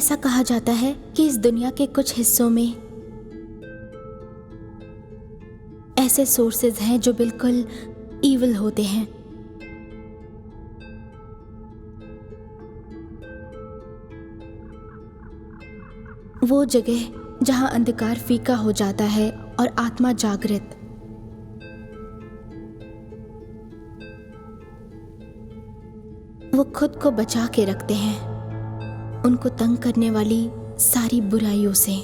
ऐसा कहा जाता है कि इस दुनिया के कुछ हिस्सों में ऐसे सोर्सेज हैं जो बिल्कुल ईविल होते हैं। वो जगह जहां अंधकार फीका हो जाता है और आत्मा जागृत। वो खुद को बचा के रखते हैं उनको तंग करने वाली सारी बुराइयों से।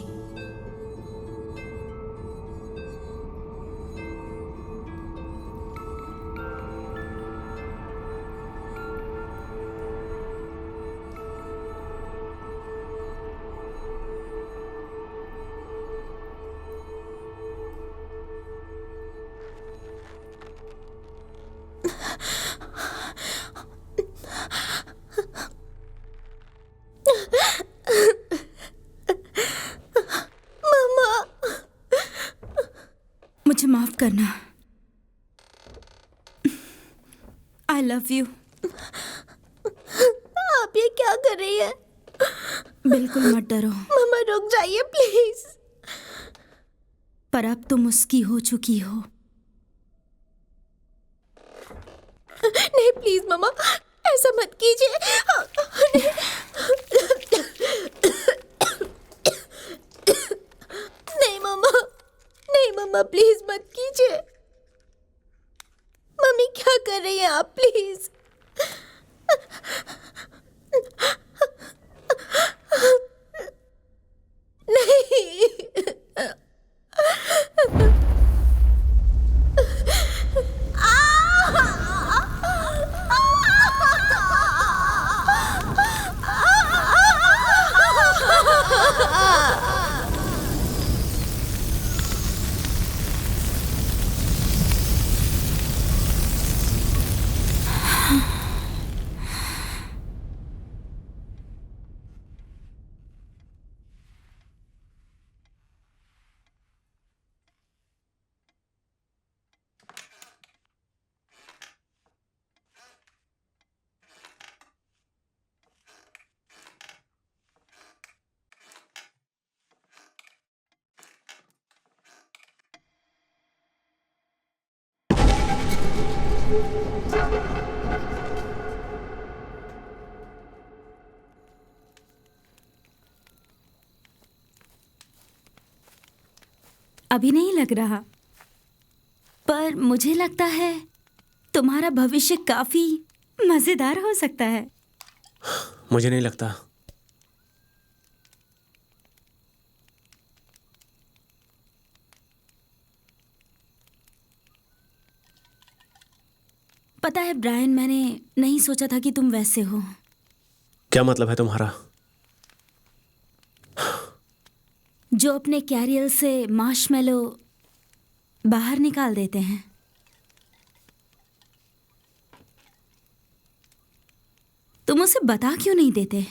मुझे माफ करना। I love you. आप ये क्या कर रही है? बिल्कुल मत डरो। मम्मा रुक जाइए प्लीज। पर अब तुम उसकी हो चुकी हो। नहीं प्लीज मम्मा, ऐसा मत कीजिए। नहीं मम्मा, नहीं मम्मा प्लीज मत कीजिए। मम्मी क्या कर रही है आप? प्लीज नहीं। अभी नहीं लग रहा, पर मुझे लगता है तुम्हारा भविष्य काफी मजेदार हो सकता है। मुझे नहीं लगता। पता है ब्रायन, मैंने नहीं सोचा था कि तुम वैसे हो। क्या मतलब है तुम्हारा? जो अपने कैरियर से मार्शमेलो बाहर निकाल देते हैं। तुम उसे बता क्यों नहीं देते?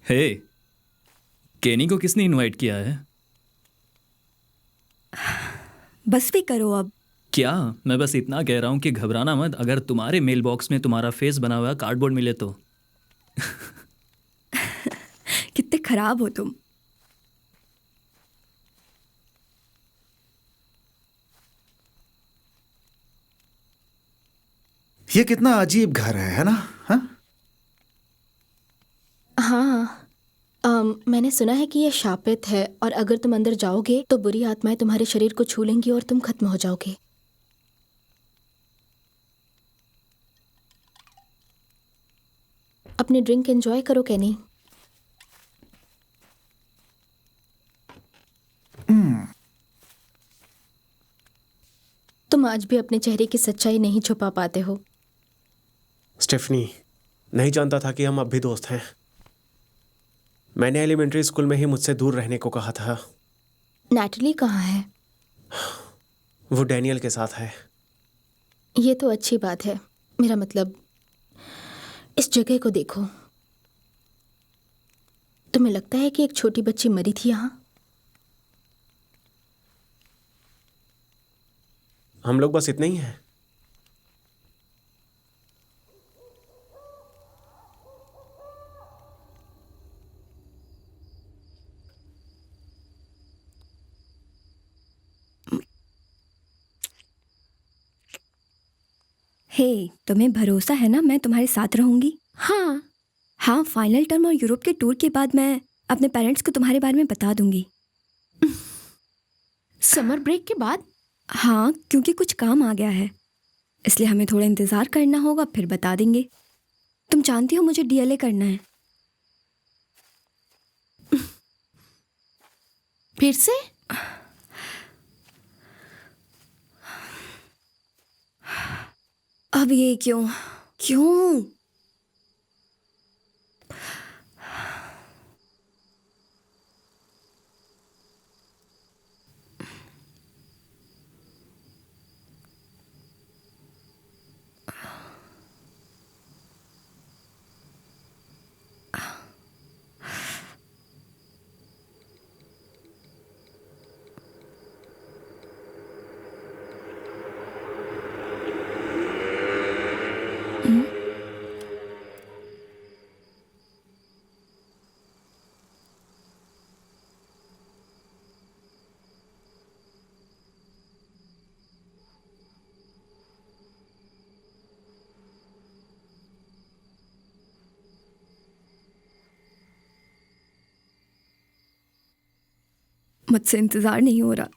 हे, केनी को किसने इनवाइट किया है? बस भी करो अब। क्या? मैं बस इतना कह रहा हूँ कि घबराना मत अगर तुम्हारे मेल बॉक्स में तुम्हारा फेस बना हुआ कार्डबोर्ड मिले तो। कितने खराब हो तुम। ये कितना अजीब घर है ना? हाँ, मैंने सुना है कि ये शापित है और अगर तुम अंदर जाओगे तो बुरी आत्माएं तुम्हारे शरीर को छू लेंगी और तुम खत्म हो जाओगे। अपनी ड्रिंक एंजॉय करो केनी। तुम आज भी अपने चेहरे की सच्चाई नहीं छुपा पाते हो। स्टेफनी, नहीं जानता था कि हम अब भी दोस्त हैं। मैंने एलिमेंट्री स्कूल में ही मुझसे दूर रहने को कहा था। नैटली कहाँ है? वो डैनियल के साथ है। ये तो अच्छी बात है। मेरा मतलब, इस जगह को देखो। तुम्हें लगता है कि एक छोटी बच्ची मरी थी यहाँ? हम लोग बस इतने ही हैं। हे, तुम्हें भरोसा है ना मैं तुम्हारे साथ रहूंगी? हाँ। हाँ, फाइनल टर्म और यूरोप के टूर के बाद मैं अपने पेरेंट्स को तुम्हारे बारे में बता दूंगी। समर ब्रेक के बाद? हाँ, क्योंकि कुछ काम आ गया है, इसलिए हमें थोड़ा इंतज़ार करना होगा, फिर बता देंगे। तुम जानती हो मुझे डीएलए करना है। फिर से? अब ये क्यों क्यों? मुझसे इंतज़ार नहीं हो रहा।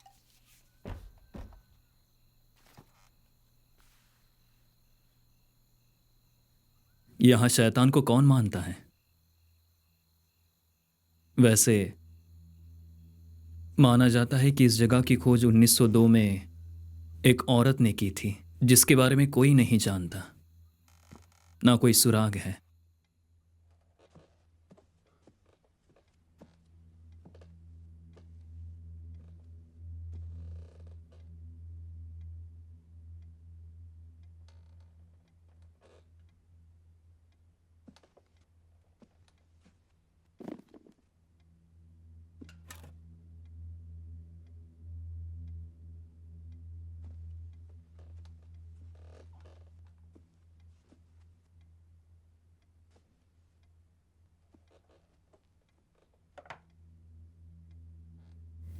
यहाँ शैतान को कौन मानता है? वैसे माना जाता है कि इस जगह की खोज 1902 में एक औरत ने की थी, जिसके बारे में कोई नहीं जानता, ना कोई सुराग है।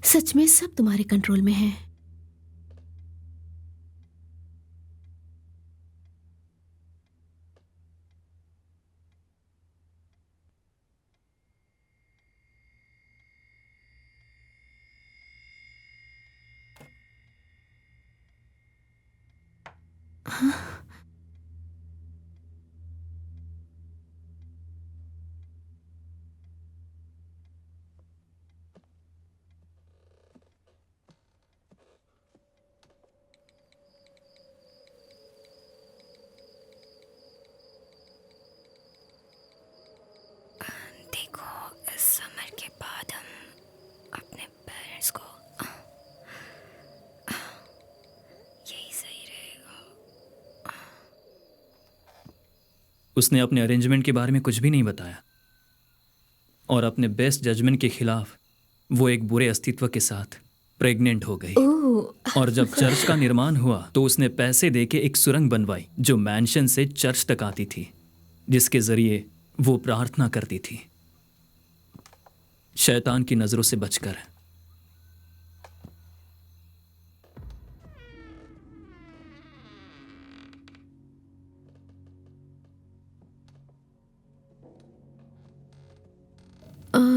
सच में सब तुम्हारे कंट्रोल में है। देखो, इस समर के बाद हम अपने पेरेंट्स को यही सही रहेगा। उसने अपने अरेंजमेंट के बारे में कुछ भी नहीं बताया, और अपने बेस्ट जजमेंट के खिलाफ वो एक बुरे अस्तित्व के साथ प्रेग्नेंट हो गई। ओह, और जब चर्च का निर्माण हुआ तो उसने पैसे देके एक सुरंग बनवाई जो मैंशन से चर्च तक आती थी, जिसके जरिए वो प्रार्थना करती थी, शैतान की नजरों से बचकर।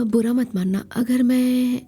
बुरा मत मानना अगर मैं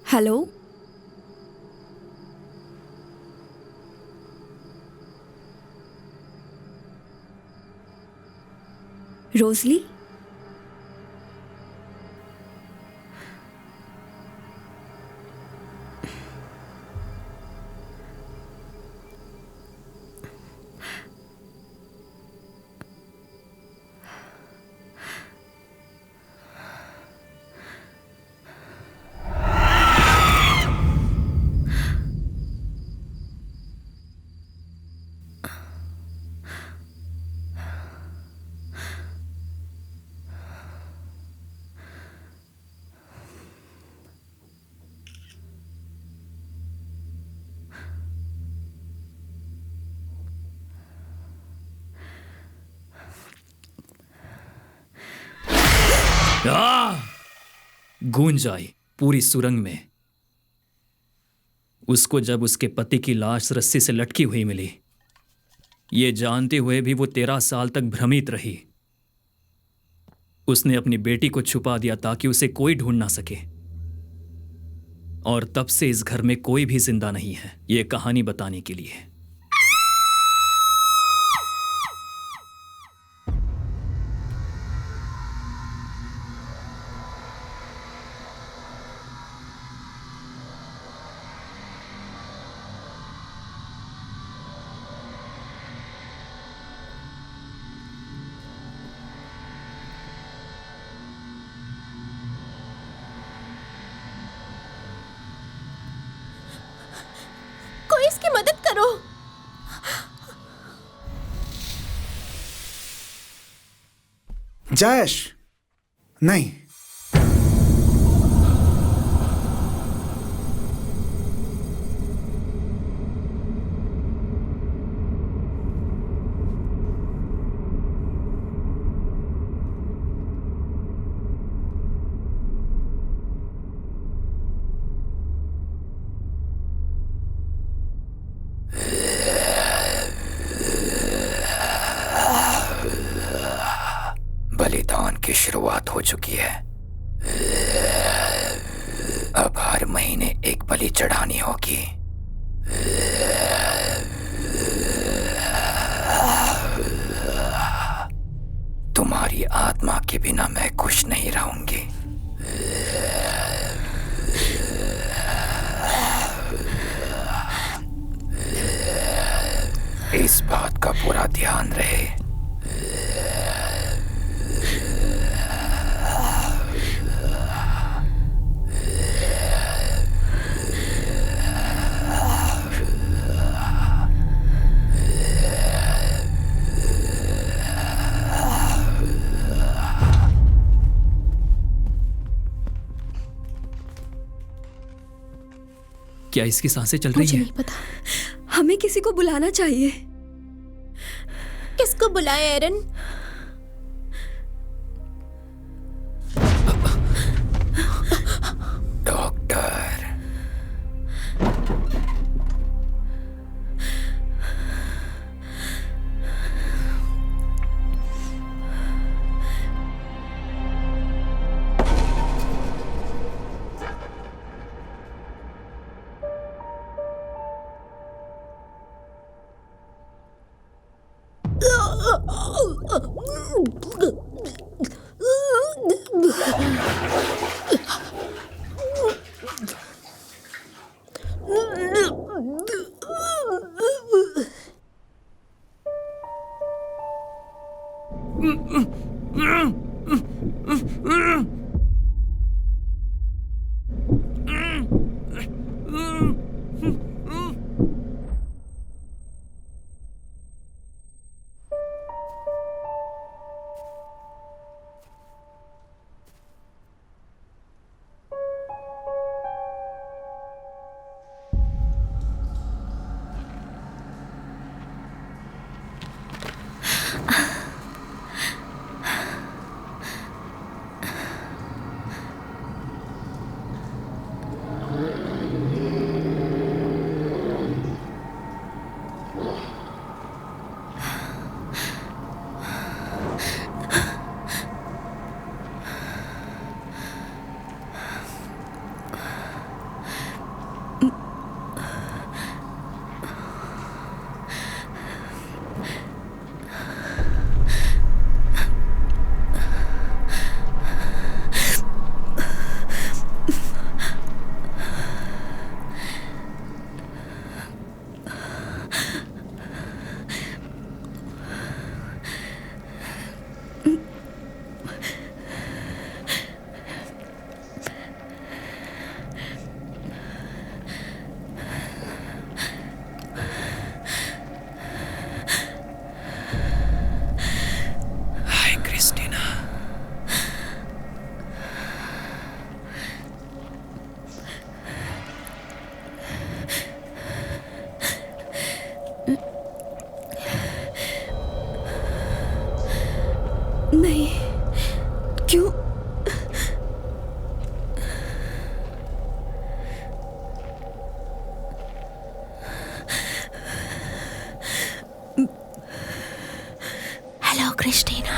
हेलो, रोजली? गूंज आई पूरी सुरंग में। उसको जब उसके पति की लाश रस्सी से लटकी हुई मिली, ये जानते हुए भी वो 13 साल तक भ्रमित रही। उसने अपनी बेटी को छुपा दिया ताकि उसे कोई ढूंढ ना सके, और तब से इस घर में कोई भी जिंदा नहीं है ये कहानी बताने के लिए। कोई इसकी मदद करो। जयेश, नहीं। बलिदान की शुरुआत हो चुकी है। अब हर महीने एक बलि चढ़ानी होगी। तुम्हारी आत्मा के बिना मैं खुश नहीं रहूंगी। इस बात का पूरा ध्यान रहे। क्या इसकी सांसें चल रही मुझे हैं? नहीं पता। हमें किसी को बुलाना चाहिए। किसको बुलाए एरन? डॉक्टर, नहीं, क्यों? Hello Christina.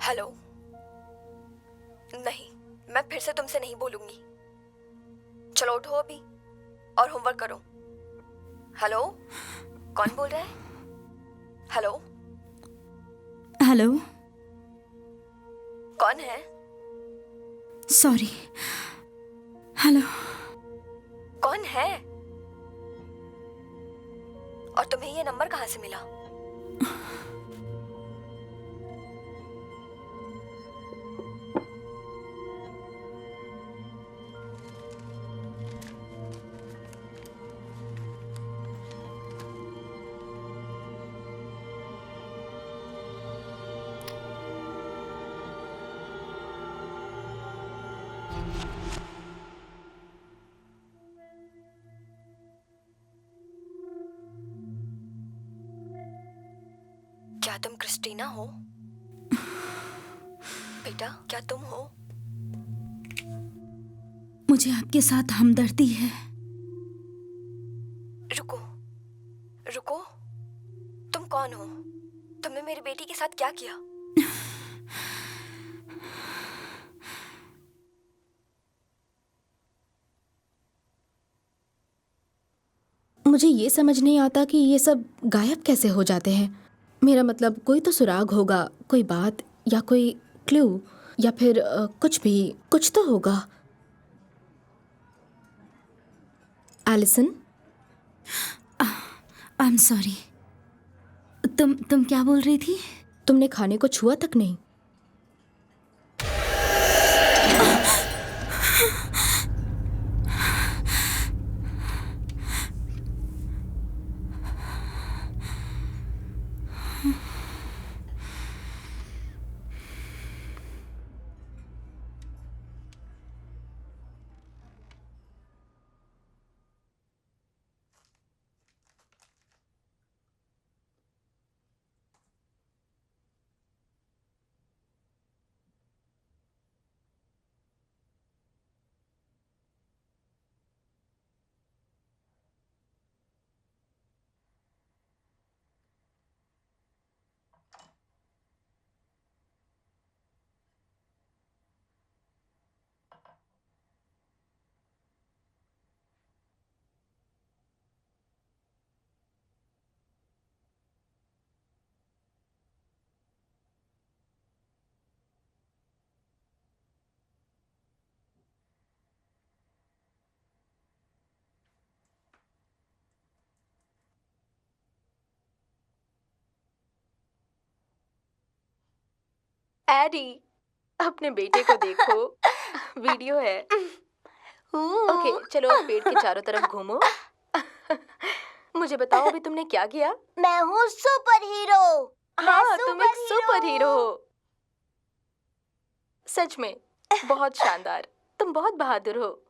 हेलो। नहीं, मैं फिर से तुमसे नहीं बोलूंगी। चलो उठो अभी और होमवर्क करो। हेलो, कौन बोल रहा है? Hello, hello. कौन है? सॉरी। हेलो। कौन है? और तुम्हें ये नंबर कहाँ से मिला? क्या तुम क्रिस्टीना हो? बेटा, क्या तुम हो? मुझे आपके साथ हमदर्दी है। रुको, रुको। तुम कौन हो? तुमने मेरी बेटी के साथ क्या किया? मुझे ये समझ नहीं आता कि ये सब गायब कैसे हो जाते हैं। मेरा मतलब कोई तो सुराग होगा, कोई बात या कोई क्लू या फिर कुछ भी, कुछ तो होगा। Allison, I am sorry. तुम क्या बोल रही थी? तुमने खाने को छुआ तक नहीं। एडी, अपने बेटे को देखो, वीडियो है। ओके, चलो अब पेड़ के चारों तरफ घूमो। मुझे बताओ अभी तुमने क्या किया? मैं हूँ सुपर हीरो। हाँ, तुम एक सुपर हीरो हो। सच में बहुत शानदार। तुम बहुत बहादुर हो।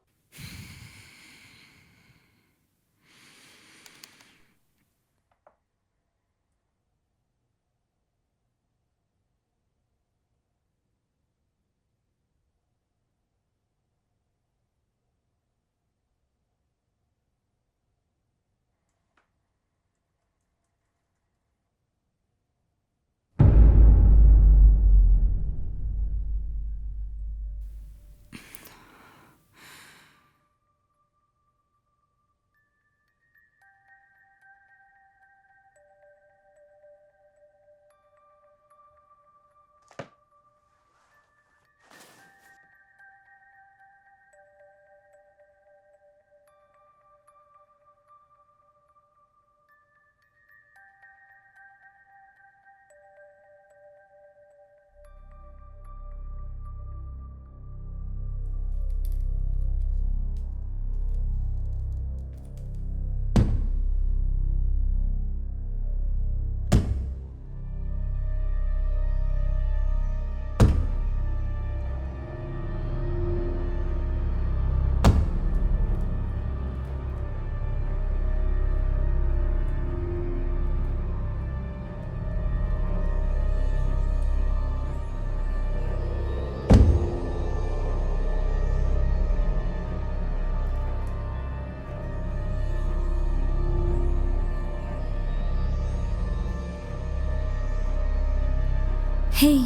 हे,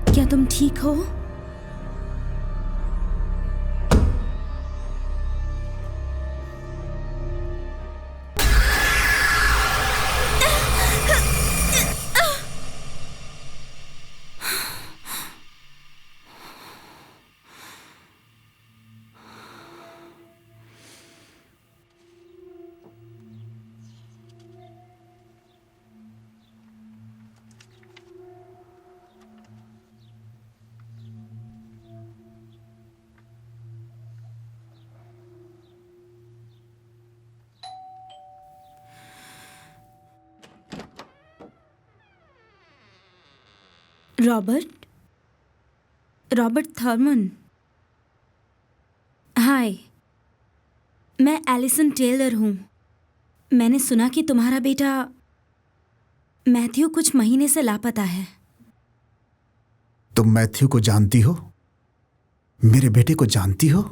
क्या तुम ठीक हो? Robert Thurman. हाय, मैं एलिसन टेलर हूँ। मैंने सुना कि तुम्हारा बेटा मैथ्यू कुछ महीने से लापता है। तुम मैथ्यू को जानती हो? मेरे बेटे को जानती हो?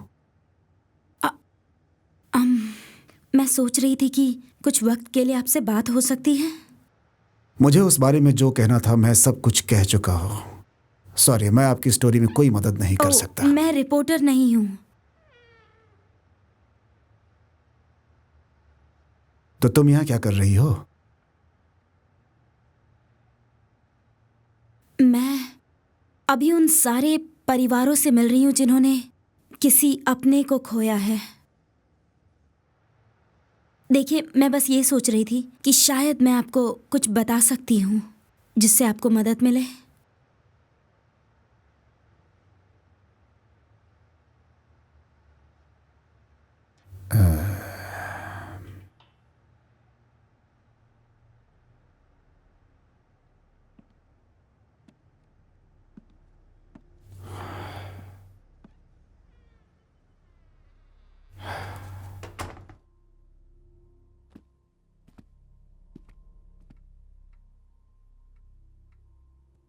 मैं सोच रही थी कि कुछ वक्त के लिए आपसे बात हो सकती है। मुझे उस बारे में जो कहना था मैं सब कुछ कह चुका हूँ। सॉरी, मैं आपकी स्टोरी में कोई मदद नहीं कर सकता। मैं रिपोर्टर नहीं हूँ। तो तुम यहाँ क्या कर रही हो? मैं अभी उन सारे परिवारों से मिल रही हूँ जिन्होंने किसी अपने को खोया है। देखिए, मैं बस ये सोच रही थी कि शायद मैं आपको कुछ बता सकती हूँ जिससे आपको मदद मिले।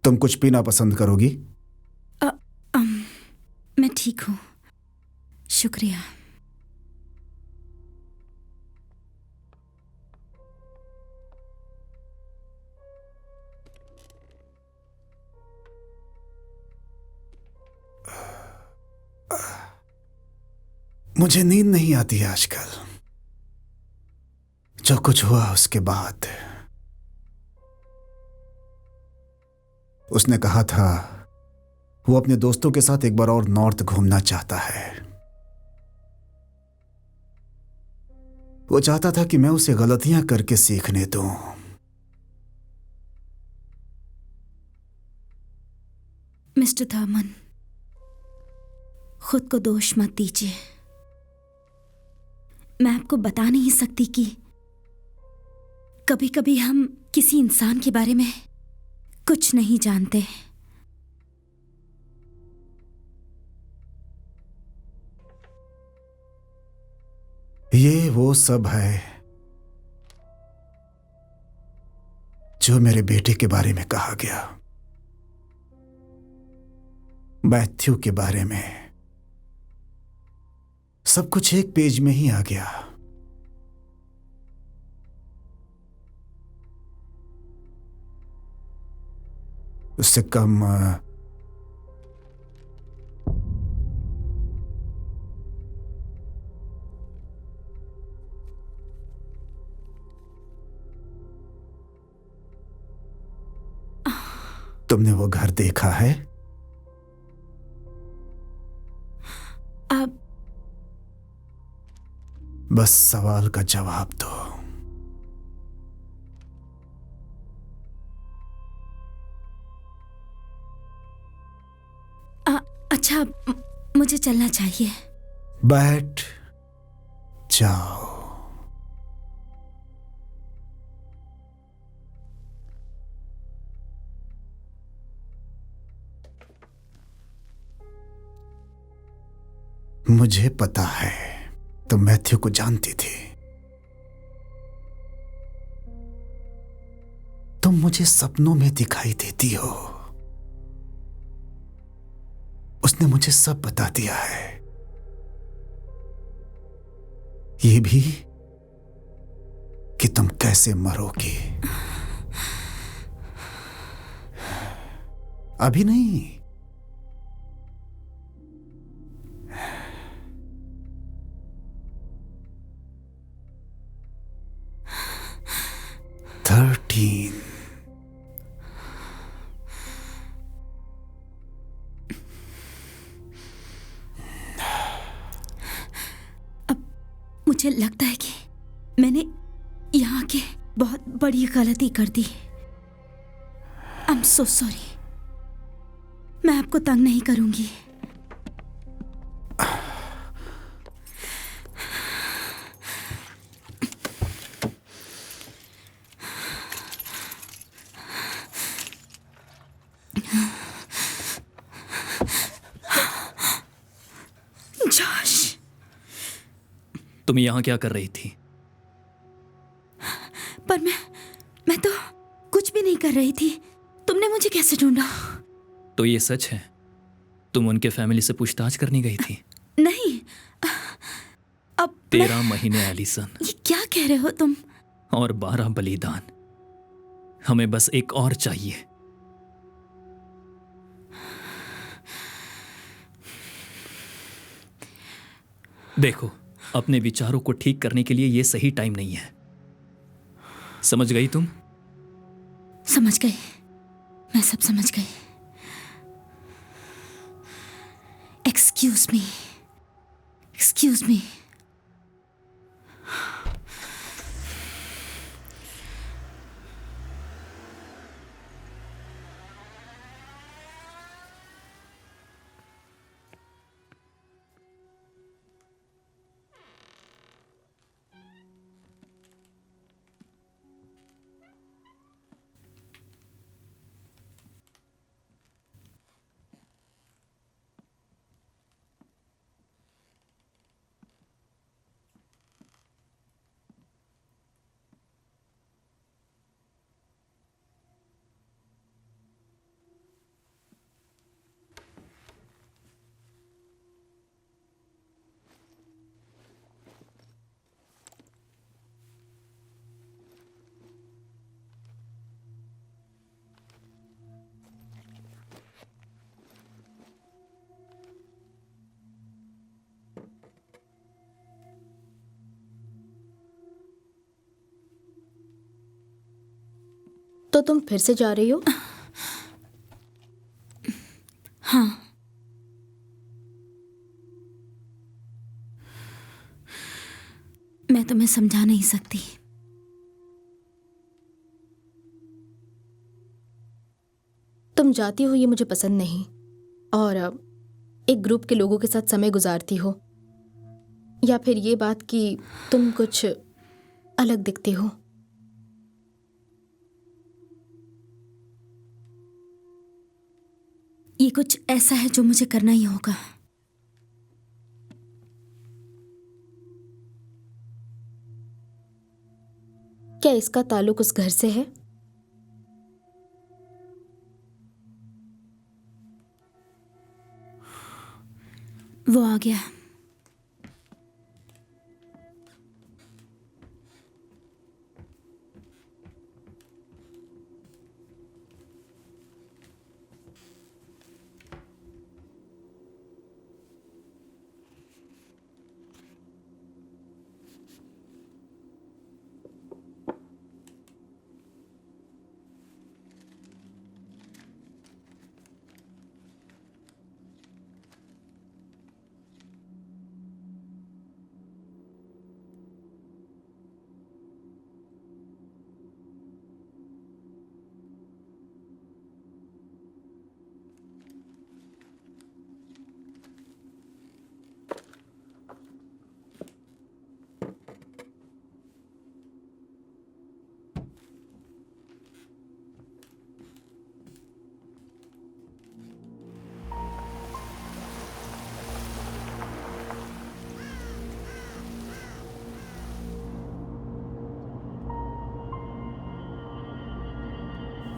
तुम कुछ पीना पसंद करोगी? मैं ठीक हूँ, शुक्रिया। मुझे नींद नहीं आती आजकल। जो कुछ हुआ उसके बाद। उसने कहा था वो अपने दोस्तों के साथ एक बार और नॉर्थ घूमना चाहता है। वो चाहता था कि मैं उसे गलतियां करके सीखने दूं। मैं मिस्टर थर्मन, खुद को दोष मत दीजिए। मैं आपको बता नहीं सकती कि कभी कभी हम किसी इंसान के बारे में कुछ नहीं जानते। ये वो सब है जो मेरे बेटे के बारे में कहा गया, मैथ्यू के बारे में। सब कुछ एक पेज में ही आ गया। उससे कम तुमने वो घर देखा है? अब बस सवाल का जवाब दो। अच्छा, मुझे चलना चाहिए। बैठ जाओ। मुझे पता है तुम मैथ्यू को जानती थी। तुम मुझे सपनों में दिखाई देती हो। उसने मुझे सब बता दिया है, ये भी कि तुम कैसे मरोगी। अभी नहीं, मुझे लगता है कि मैंने यहाँ के बहुत बड़ी गलती कर दी। I am so sorry. मैं आपको तंग नहीं करूंगी। जॉश, तुम यहाँ क्या कर रही थी? पर मैं तो कुछ भी नहीं कर रही थी। तुमने मुझे कैसे ढूंढा? तो ये सच है, तुम उनके फैमिली से पूछताछ करने गई थी? नहीं। अब 13 महीने एलिसन, ये क्या कह रहे हो तुम? और 12 बलिदान। हमें बस एक और चाहिए। देखो, अपने विचारों को ठीक करने के लिए ये सही टाइम नहीं है। समझ गई तुम? समझ गई, मैं सब समझ गई। Excuse me, excuse me. तो तुम फिर से जा रही हो? हाँ, मैं तुम्हें समझा नहीं सकती। तुम जाती हो ये मुझे पसंद नहीं। और एक ग्रुप के लोगों के साथ समय गुजारती हो, या फिर ये बात कि तुम कुछ अलग दिखती हो। ये कुछ ऐसा है जो मुझे करना ही होगा। क्या इसका ताल्लुक उस घर से है? वो आ गया।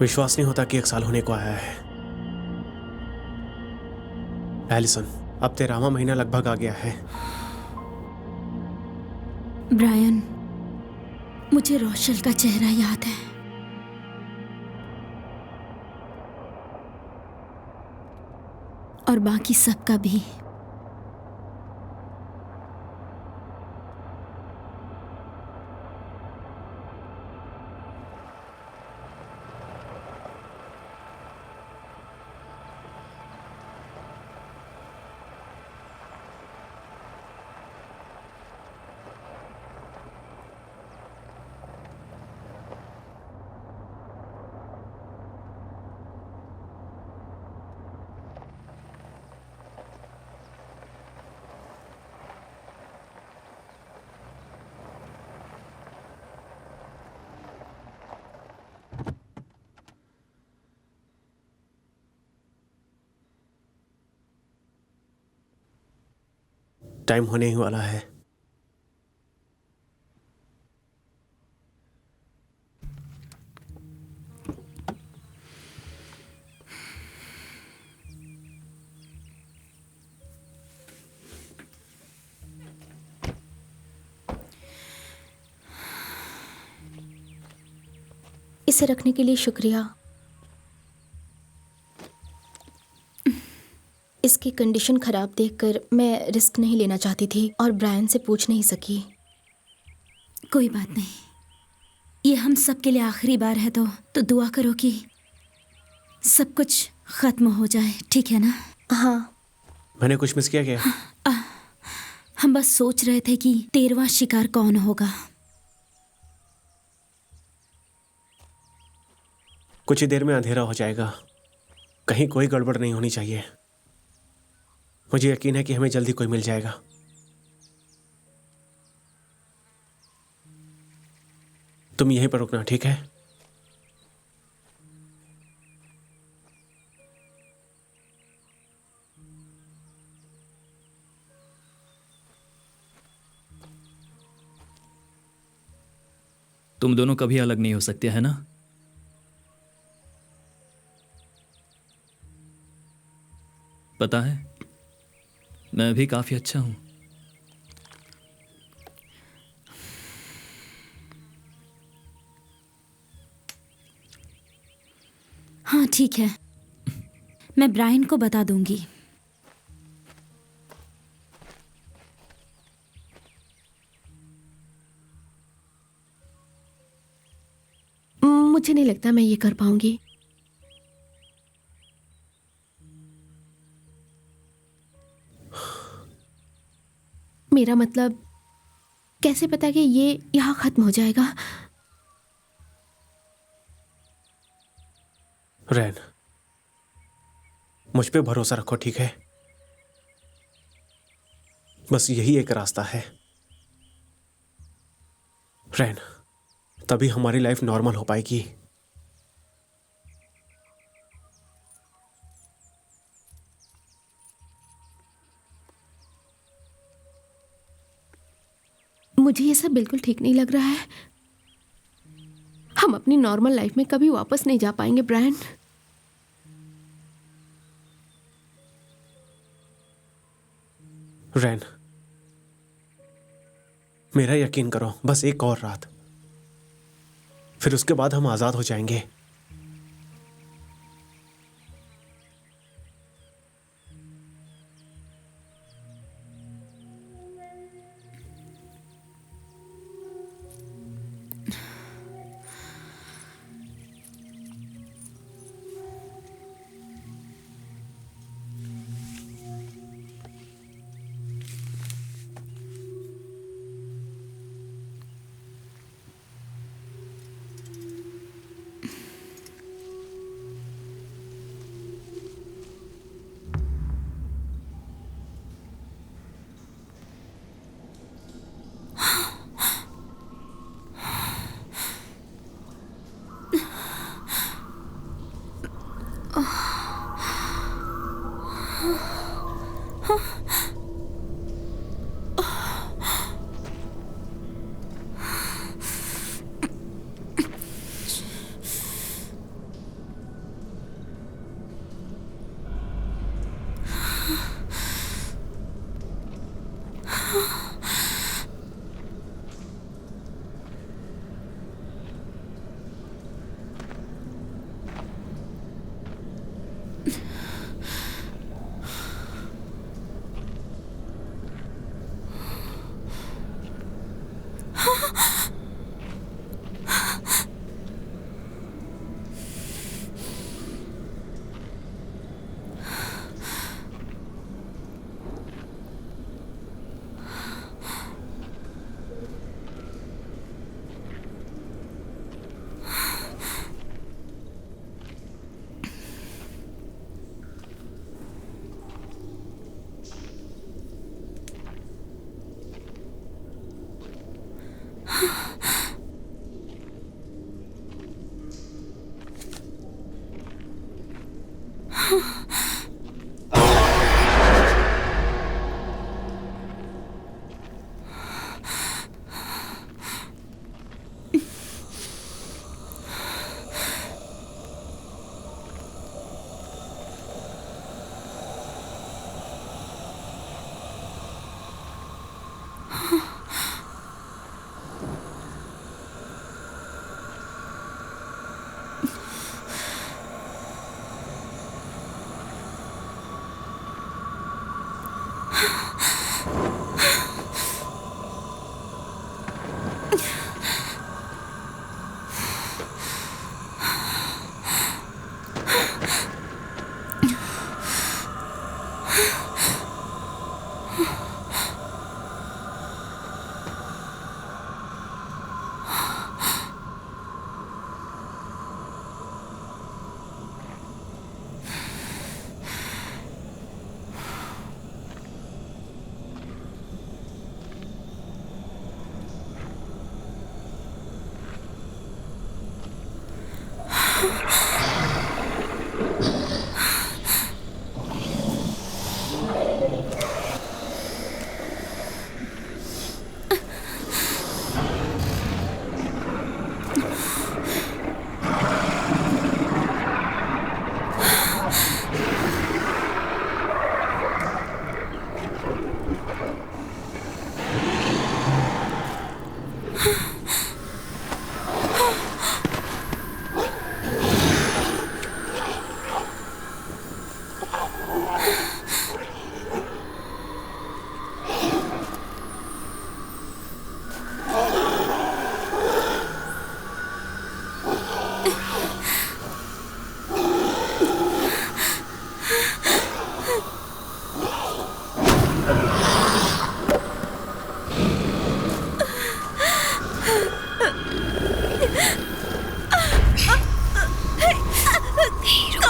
विश्वास नहीं होता कि 1 साल होने को आया है। एलिसन, अब 13वां महीना लगभग आ गया है। ब्रायन, मुझे रोशल का चेहरा याद है। और बाकी सबका भी। टाइम होने ही वाला है। इसे रखने के लिए शुक्रिया। इसकी कंडीशन खराब देखकर मैं रिस्क नहीं लेना चाहती थी और ब्रायन से पूछ नहीं सकी। कोई बात नहीं, ये हम सब के लिए आखिरी बार है, तो दुआ करो कि सब कुछ खत्म हो जाए, ठीक है ना? हाँ। मैंने कुछ मिस किया क्या? हम बस सोच रहे थे कि 13वां शिकार कौन होगा। कुछ ही देर में अंधेरा हो जाएगा। कहीं कोई गड़बड़ नहीं होनी चाहिए। मुझे यकीन है कि हमें जल्दी कोई मिल जाएगा। तुम यहीं पर रुकना, ठीक है? तुम दोनों कभी अलग नहीं हो सकते, है ना? पता है, मैं भी काफी अच्छा हूं। हाँ ठीक है, मैं ब्रायन को बता दूंगी। मुझे नहीं लगता मैं ये कर पाऊंगी। मेरा मतलब, कैसे पता कि ये यहाँ खत्म हो जाएगा? रैन, मुझ पे भरोसा रखो, ठीक है? बस यही एक रास्ता है रैन, तभी हमारी लाइफ नॉर्मल हो पाएगी। मुझे ये सब बिल्कुल ठीक नहीं लग रहा है। हम अपनी नॉर्मल लाइफ में कभी वापस नहीं जा पाएंगे ब्रायन। रैन, मेरा यकीन करो, बस एक और रात, फिर उसके बाद हम आजाद हो जाएंगे।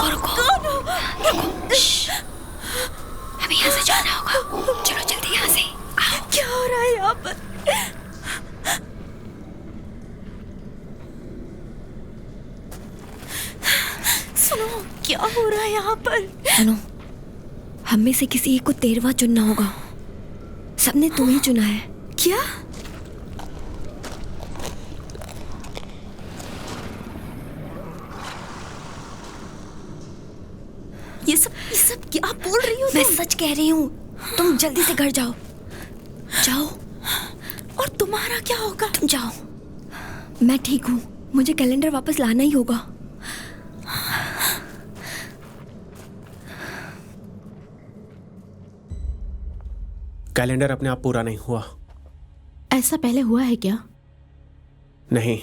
रुको रुको रुको। सुनो, क्या हो रहा है यहाँ पर? सुनो, हम में से किसी एक को 13वां चुनना होगा। सबने तुम्हें चुना है। क्या? ये सब क्या बोल रही हो मैं तुम? सच कह रही हूँ। तुम जल्दी से घर जाओ। जाओ। और तुम्हारा क्या होगा? तुम जाओ। मैं ठीक हूँ, मुझे कैलेंडर वापस लाना ही होगा। कैलेंडर अपने आप पूरा नहीं हुआ। ऐसा पहले हुआ है क्या? नहीं,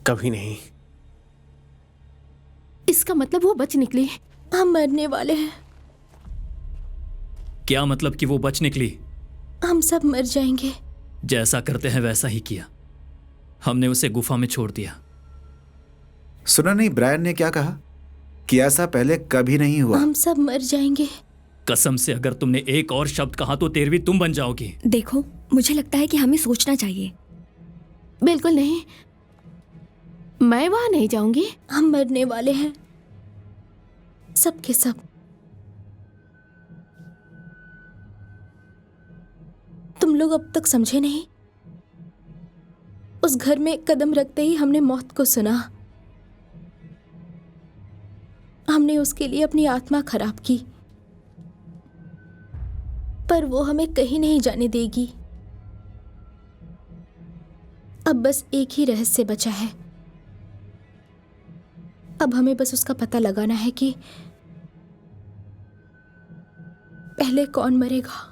कभी नहीं। इसका मतलब वो बच निकली। हम मरने वाले हैं। क्या मतलब कि वो बच निकली? हम सब मर जाएंगे। जैसा करते हैं वैसा ही किया। हमने उसे गुफा में छोड़ दिया। सुना नहीं ब्रायन ने क्या कहा कि ऐसा पहले कभी नहीं हुआ। हम सब मर जाएंगे। कसम से अगर तुमने एक और शब्द कहा तो 13वीं तुम बन जाओगी। देखो, मुझे लगता है कि हमें सोचना चाहिए। बिल्कुल नहीं, मैं वहां नहीं जाऊंगी। हम मरने वाले हैं, सब के सब। तुम लोग अब तक समझे नहीं। उस घर में कदम रखते ही हमने मौत को सुना। हमने उसके लिए अपनी आत्मा खराब की, पर वो हमें कहीं नहीं जाने देगी। अब बस एक ही रहस्य बचा है। अब हमें बस उसका पता लगाना है कि पहले कौन मरेगा।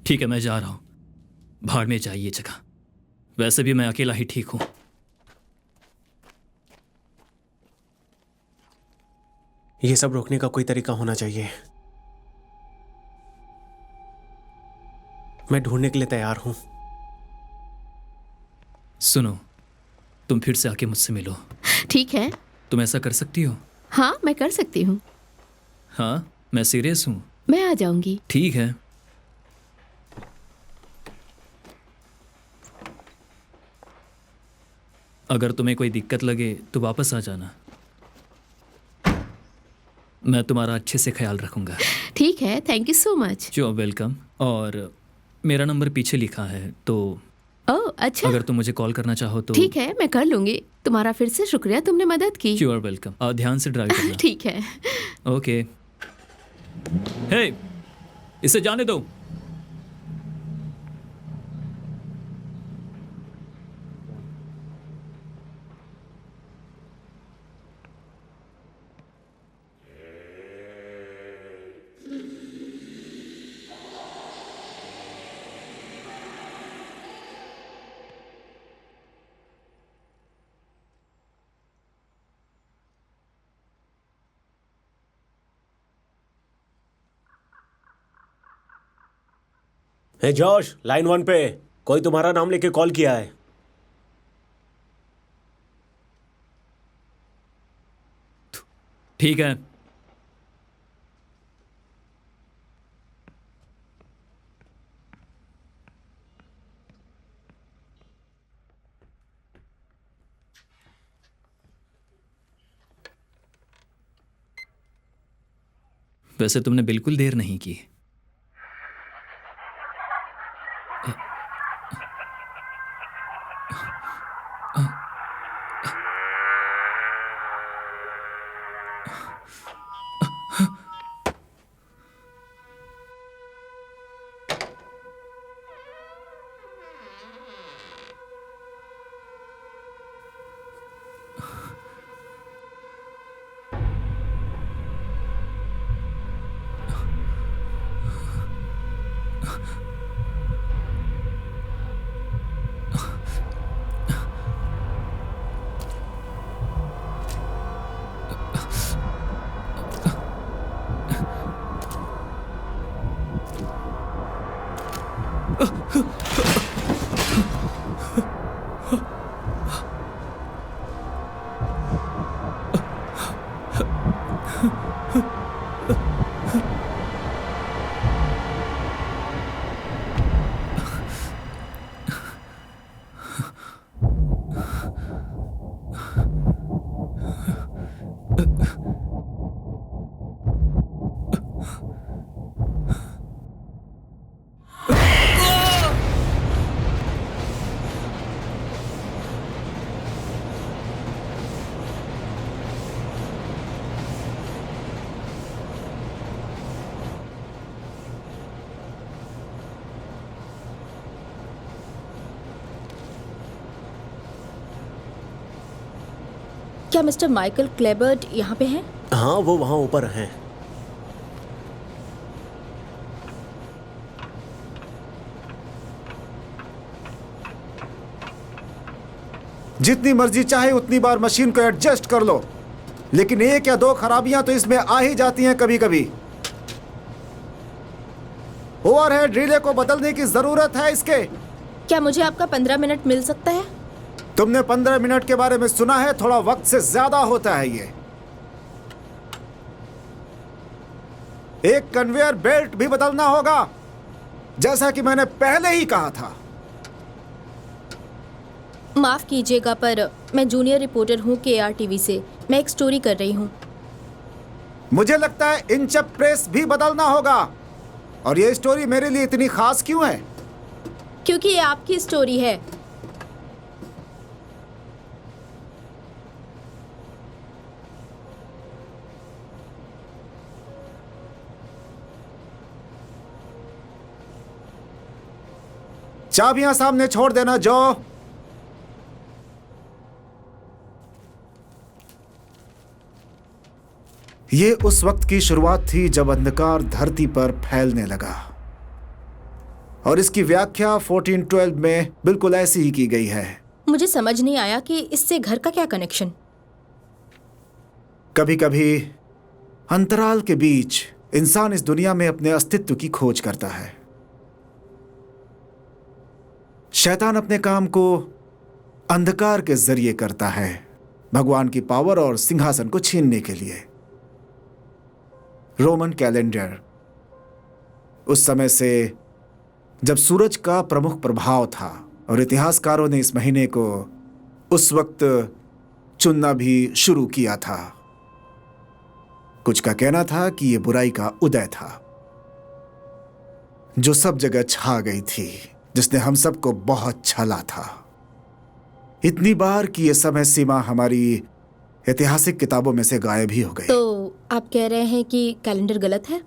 ठीक है, मैं जा रहा हूं। भाड़ में जाइए जगह। वैसे भी मैं अकेला ही ठीक हूं। ये सब रोकने का कोई तरीका होना चाहिए। मैं ढूंढने के लिए तैयार हूं। सुनो, तुम फिर से आके मुझसे मिलो। ठीक है। तुम ऐसा कर सकती हो? हाँ, मैं कर सकती हूँ। हाँ, मैं सीरियस हूं। मैं आ जाऊंगी। ठीक है। अगर तुम्हें कोई दिक्कत लगे तो वापस आ जाना। मैं तुम्हारा अच्छे से ख्याल रखूंगा। ठीक है, thank you so much. You are welcome. और मेरा नंबर पीछे लिखा है, तो ओह अच्छा। अगर तुम मुझे कॉल करना चाहो तो। ठीक है, मैं कर लूंगी। तुम्हारा फिर से शुक्रिया, तुमने मदद की। You are welcome. ध्यान से ड्राइव करना। ठीक है। ओके। हे, इसे जाने दो। हे जॉश, लाइन 1 पे कोई तुम्हारा नाम लेके कॉल किया है। ठीक है। वैसे तुमने बिल्कुल देर नहीं की। क्या मिस्टर माइकल क्लेबर्ट यहाँ पे हैं? हाँ, वो वहाँ ऊपर हैं। जितनी मर्जी चाहे उतनी बार मशीन को एडजस्ट कर लो, लेकिन एक या दो खराबियां तो इसमें आ ही जाती हैं कभी कभी। ओवरहेड रिले को बदलने की जरूरत है इसके। क्या मुझे आपका 15 मिनट मिल सकता है? तुमने 15 मिनट के बारे में सुना है, थोड़ा वक्त से ज्यादा होता है ये। एक कन्वेयर बेल्ट भी बदलना होगा, जैसा कि मैंने पहले ही कहा था। माफ कीजिएगा, पर मैं जूनियर रिपोर्टर हूँ KRTV से। मैं एक स्टोरी कर रही हूँ। मुझे लगता है इंचप प्रेस भी बदलना होगा। और ये स्टोरी मेरे लिए इतनी खास क्यों है? क्योंकि ये आपकी स्टोरी है। चाबियां सामने छोड़ देना जो। ये उस वक्त की शुरुआत थी जब अंधकार धरती पर फैलने लगा, और इसकी व्याख्या 1412 में बिल्कुल ऐसी ही की गई है। मुझे समझ नहीं आया कि इससे घर का क्या कनेक्शन। कभी कभी अंतराल के बीच इंसान इस दुनिया में अपने अस्तित्व की खोज करता है। शैतान अपने काम को अंधकार के जरिए करता है, भगवान की पावर और सिंहासन को छीनने के लिए। रोमन कैलेंडर उस समय से जब सूरज का प्रमुख प्रभाव था, और इतिहासकारों ने इस महीने को उस वक्त चुनना भी शुरू किया था। कुछ का कहना था कि यह बुराई का उदय था जो सब जगह छा गई थी, जिसने हम सबको बहुत छला था। इतनी बार कि यह समय सीमा हमारी ऐतिहासिक किताबों में से गायब ही हो गई। तो आप कह रहे हैं कि कैलेंडर गलत है?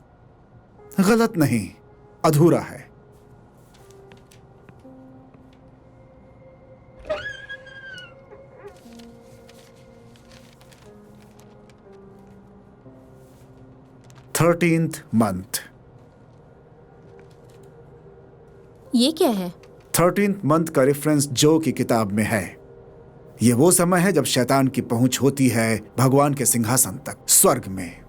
गलत नहीं, अधूरा है। Thirteenth month. ये क्या है? 13th मंथ का रेफरेंस जो की किताब में है। यह वो समय है जब शैतान की पहुंच होती है भगवान के सिंहासन तक स्वर्ग में,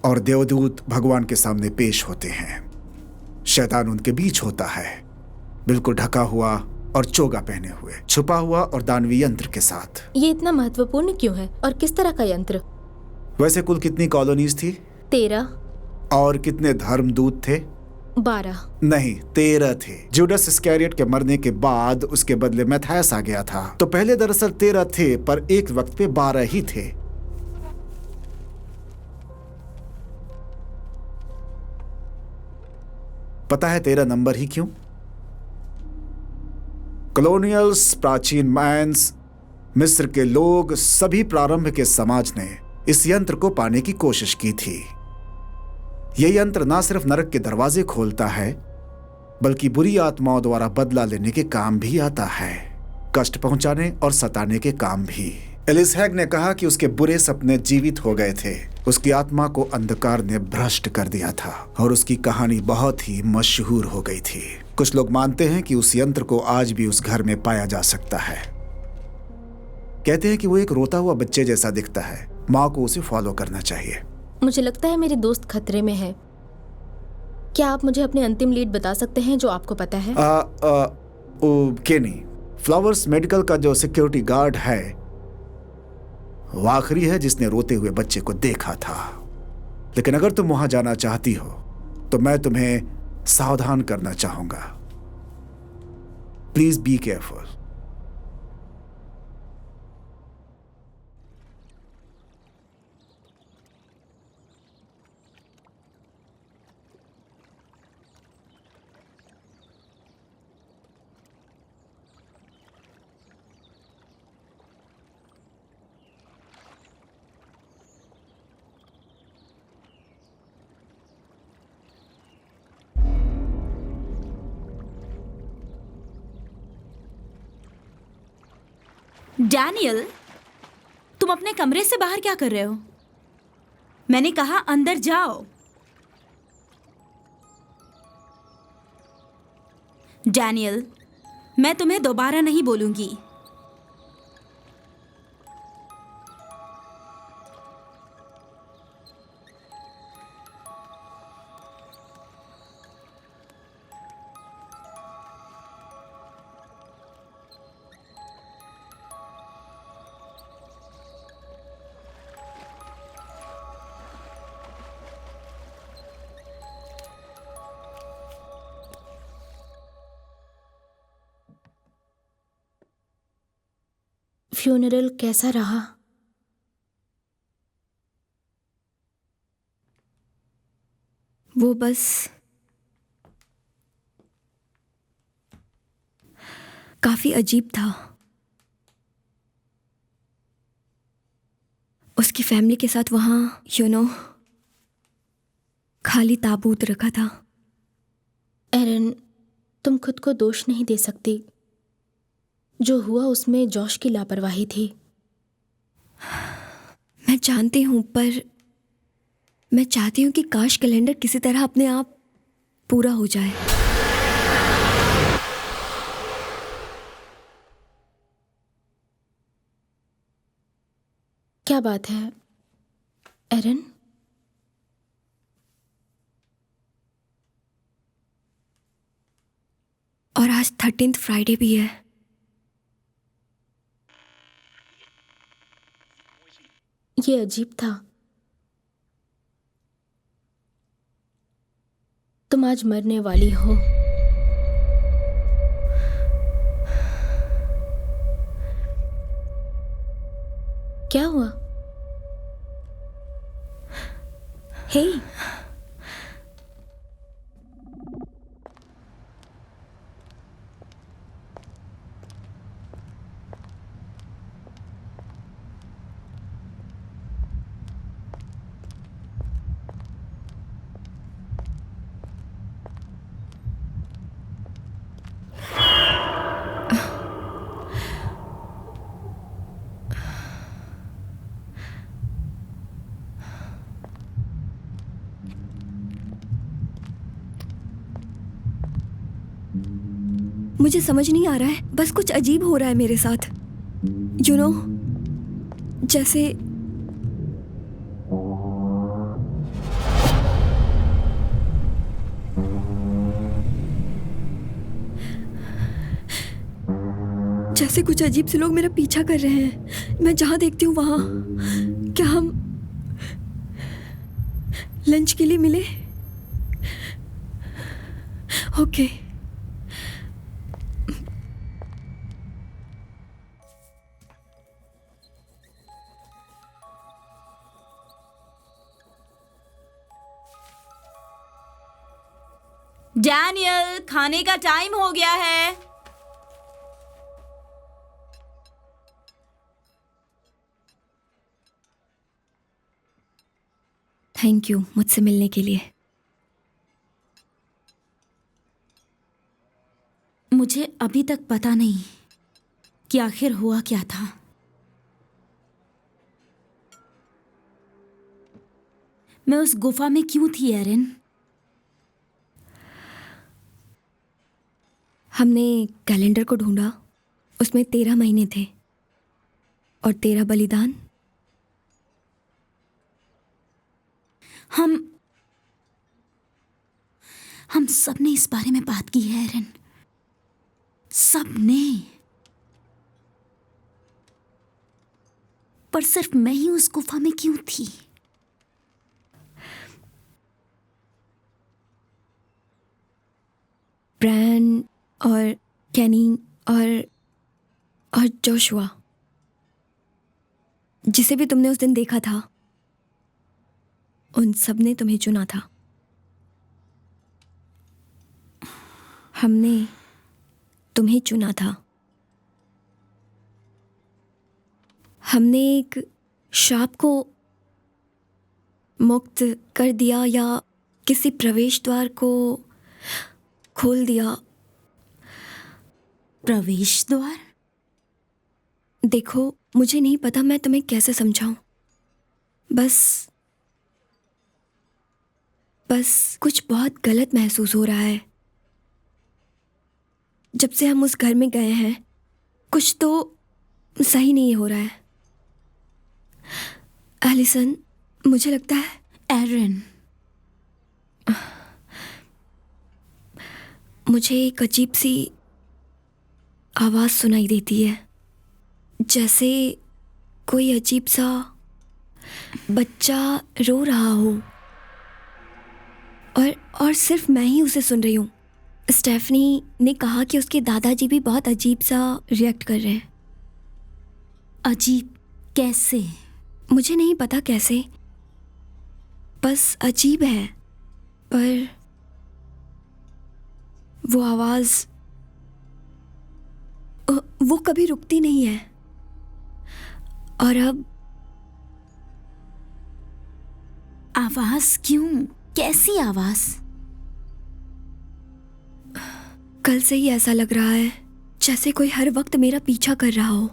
और देवदूत भगवान के सामने पेश होते हैं। शैतान उनके बीच होता है, बिल्कुल ढका हुआ और चोगा पहने हुए, छुपा हुआ और दानवी यंत्र के साथ। ये इतना महत्वपूर्ण क्यों है और किस तरह का यंत्र? वैसे कुल कितनी कॉलोनीज थी? 13। और कितने धर्मदूत थे? 12। नहीं, 13 थे। जूडस इस्कैरियोट के मरने के बाद उसके बदले मैथायस आ गया था। तो पहले दरअसल 13 थे, पर एक वक्त पे 12 ही थे। पता है 13 नंबर ही क्यों? कॉलोनियल्स, प्राचीन मायंस, मिस्र के लोग, सभी प्रारंभ के समाज ने इस यंत्र को पाने की कोशिश की थी। यह यंत्र ना सिर्फ नरक के दरवाजे खोलता है, बल्कि बुरी आत्माओं द्वारा बदला लेने के काम भी आता है, कष्ट पहुंचाने और सताने के काम भी। एलिसहैग ने कहा कि उसके बुरे सपने जीवित हो गए थे। उसकी आत्मा को अंधकार ने भ्रष्ट कर दिया था, और उसकी कहानी बहुत ही मशहूर हो गई थी। कुछ लोग मानते हैं कि उस यंत्र को आज भी उस घर में पाया जा सकता है। कहते हैं कि वो एक रोता हुआ बच्चे जैसा दिखता है। माँ को उसे फॉलो करना चाहिए। मुझे लगता है मेरी दोस्त खतरे में है। क्या आप मुझे अपनी अंतिम लीड बता सकते हैं जो आपको पता है? केनी फ्लावर्स मेडिकल का जो सिक्योरिटी गार्ड है, वो आखिरी है जिसने रोते हुए बच्चे को देखा था। लेकिन अगर तुम वहां जाना चाहती हो तो मैं तुम्हें सावधान करना चाहूंगा। Please be careful. डैनियल, तुम अपने कमरे से बाहर क्या कर रहे हो? मैंने कहा अंदर जाओ। डैनियल, मैं तुम्हें दोबारा नहीं बोलूंगी। फ्यूनरल कैसा रहा? वो बस काफी अजीब था। उसकी फैमिली के साथ वहां खाली ताबूत रखा था। एरन, तुम खुद को दोष नहीं दे सकती। जो हुआ उसमें जॉश की लापरवाही थी। मैं जानती हूं, पर मैं चाहती हूं कि काश कैलेंडर किसी तरह अपने आप पूरा हो जाए। क्या बात है एरन? और आज 13th फ्राइडे भी है। ये अजीब था। तुम आज मरने वाली हो। क्या हुआ? हे, मुझे समझ नहीं आ रहा है, बस कुछ अजीब हो रहा है मेरे साथ। जैसे जैसे कुछ अजीब से लोग मेरा पीछा कर रहे हैं। मैं जहां देखती हूँ वहां। क्या हम लंच के लिए मिले? ओके। डैनियल, खाने का टाइम हो गया है। थैंक यू मुझसे मिलने के लिए। मुझे अभी तक पता नहीं कि आखिर हुआ क्या था। मैं उस गुफा में क्यों थी एरन? हमने कैलेंडर को ढूंढा, उसमें 13 महीने थे और 13 बलिदान। हम सब ने इस बारे में बात की है एरन, सब ने। पर सिर्फ मैं ही उस गुफा में क्यों थी? ब्रैन और कैनी और जोशुआ, जिसे भी तुमने उस दिन देखा था, उन सब ने तुम्हें चुना था। हमने तुम्हें चुना था। हमने एक श्राप को मुक्त कर दिया या किसी प्रवेश द्वार को खोल दिया। प्रवेश द्वार? देखो, मुझे नहीं पता मैं तुम्हें कैसे समझाऊं। बस कुछ बहुत गलत महसूस हो रहा है। जब से हम उस घर में गए हैं कुछ तो सही नहीं हो रहा है। एलिसन, मुझे लगता है एरन, मुझे एक अजीब सी आवाज़ सुनाई देती है, जैसे कोई अजीब सा बच्चा रो रहा हो, और सिर्फ मैं ही उसे सुन रही हूँ। स्टेफनी ने कहा कि उसके दादाजी भी बहुत अजीब सा रिएक्ट कर रहे हैं। अजीब कैसे? मुझे नहीं पता कैसे, बस अजीब है। पर वो आवाज़ वो कभी रुकती नहीं है। और अब आवाज क्यों? कैसी आवाज? कल से ही ऐसा लग रहा है जैसे कोई हर वक्त मेरा पीछा कर रहा हो।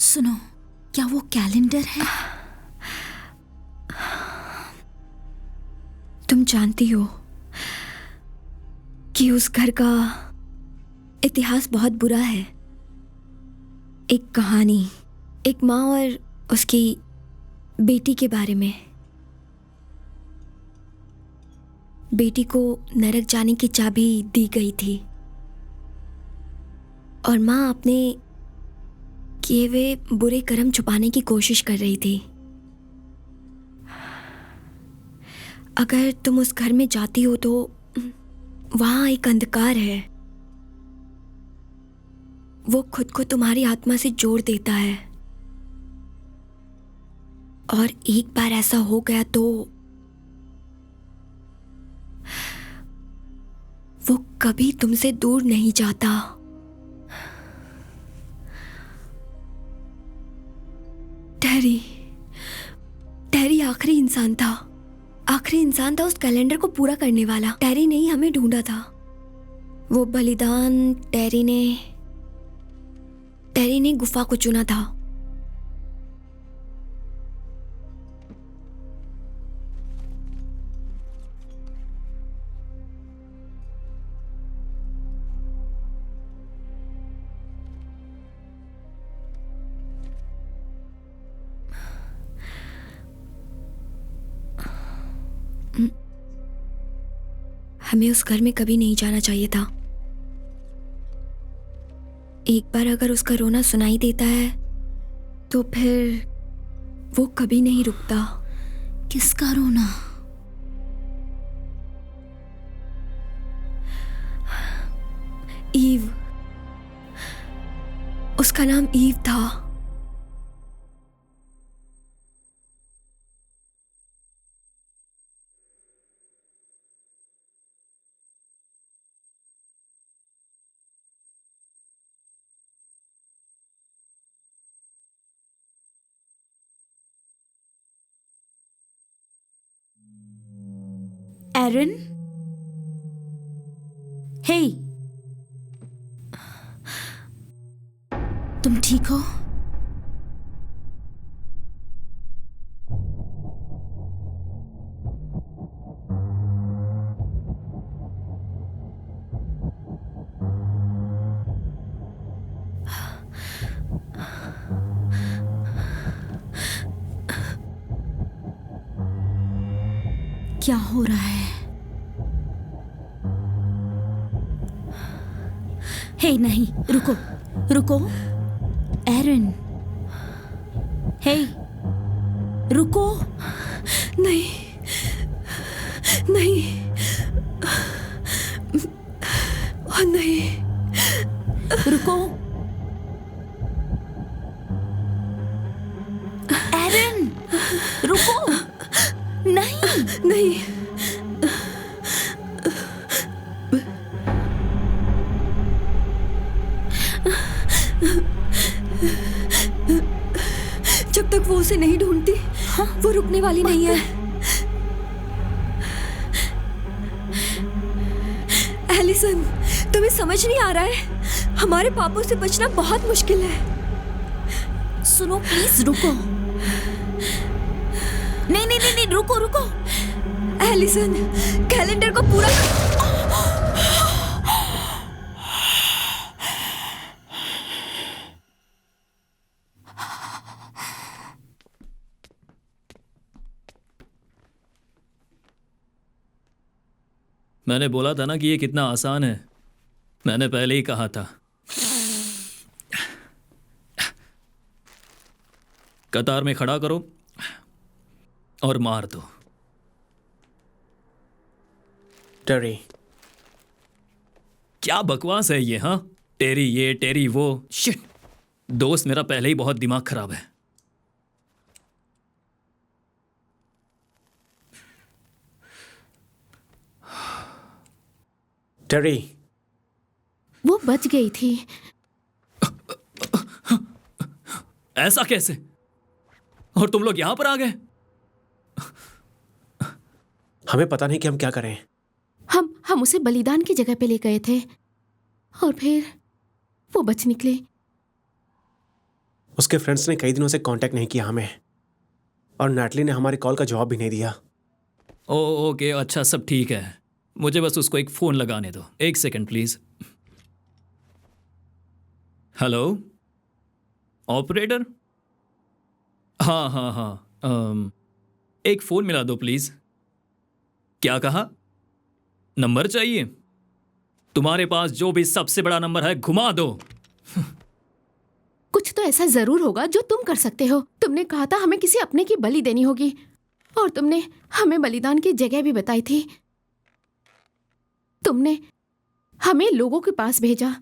सुनो, क्या वो कैलेंडर है? तुम जानती हो कि उस घर का इतिहास बहुत बुरा है। एक कहानी, एक माँ और उसकी बेटी के बारे में। बेटी को नरक जाने की चाबी दी गई थी और माँ अपने किए हुए बुरे कर्म छुपाने की कोशिश कर रही थी। अगर तुम उस घर में जाती हो तो वहां एक अंधकार है। वो खुद को तुम्हारी आत्मा से जोड़ देता है और एक बार ऐसा हो गया तो वो कभी तुमसे दूर नहीं जाता। टेरी आखिरी इंसान था उस कैलेंडर को पूरा करने वाला। टेरी ने ही हमें ढूंढा था। वो बलिदान टेरी ने गुफा को चुना था। हमें उस घर में कभी नहीं जाना चाहिए था। एक बार अगर उसका रोना सुनाई देता है तो फिर वो कभी नहीं रुकता। किसका रोना? ईव, उसका नाम ईव था। एरन, हे, तुम ठीक हो? क्या हो रहा है? हे नहीं, रुको एरन, हे रुको। नहीं, रुको एरन, रुको। नहीं। जब तक वो उसे नहीं ढूंढती, वो रुकने वाली नहीं है। एलिसन, तुम्हें समझ नहीं आ रहा है? हमारे पापों से बचना बहुत मुश्किल है। सुनो प्लीज, रुको। नहीं नहीं नहीं नहीं, रुको रुको। एलिसन, कैलेंडर को पूरा मैंने बोला था ना कि ये कितना आसान है। मैंने पहले ही कहा था। कतार में खड़ा करो और मार दो। टेरी, क्या बकवास है ये? हाँ, टेरी ये टेरी वो। शिट, दोस्त मेरा पहले ही बहुत दिमाग खराब है। टेरी, वो बच गई थी। ऐसा कैसे? और तुम लोग यहां पर आ गए? हमें पता नहीं कि हम क्या करें। हम उसे बलिदान की जगह पे ले गए थे और फिर वो बच निकले। उसके फ्रेंड्स ने कई दिनों से कांटेक्ट नहीं किया हमें, और नैटली ने हमारी कॉल का जवाब भी नहीं दिया। ओके, अच्छा, सब ठीक है। मुझे बस उसको एक फ़ोन लगाने दो। एक सेकंड प्लीज़। Hello operator? हाँ हाँ हाँ, एक फ़ोन मिला दो प्लीज़। क्या कहा? नंबर चाहिए? तुम्हारे पास जो भी सबसे बड़ा नंबर है घुमा दो। कुछ तो ऐसा जरूर होगा जो तुम कर सकते हो। तुमने कहा था हमें किसी अपने की बलि देनी होगी, और तुमने हमें बलिदान की जगह भी बताई थी। तुमने हमें लोगों के पास भेजा।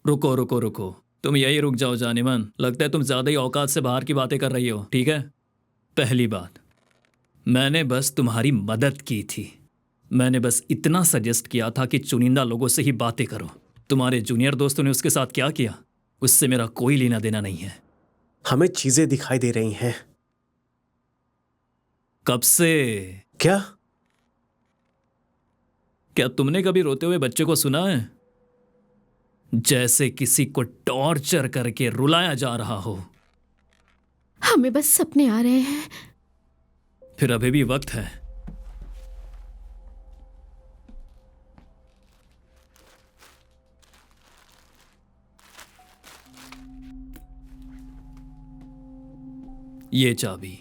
रुको रुको रुको, तुम यही रुक जाओ जानेमन। लगता है तुम ज़्यादा ही औकात से बाहर की बातें कर रही हो। ठीक है, पहली बात, मैंने बस तुम्हारी मदद की थी। मैंने बस इतना सजेस्ट किया था कि चुनिंदा लोगों से ही बातें करो। तुम्हारे जूनियर दोस्तों ने उसके साथ क्या किया, उससे मेरा कोई लेना देना नहीं है। हमें चीजें दिखाई दे रही हैं। कब से? क्या तुमने कभी रोते हुए बच्चे को सुना है? जैसे किसी को टॉर्चर करके रुलाया जा रहा हो। हमें बस सपने आ रहे हैं। फिर अभी भी वक्त है। ये चाबी,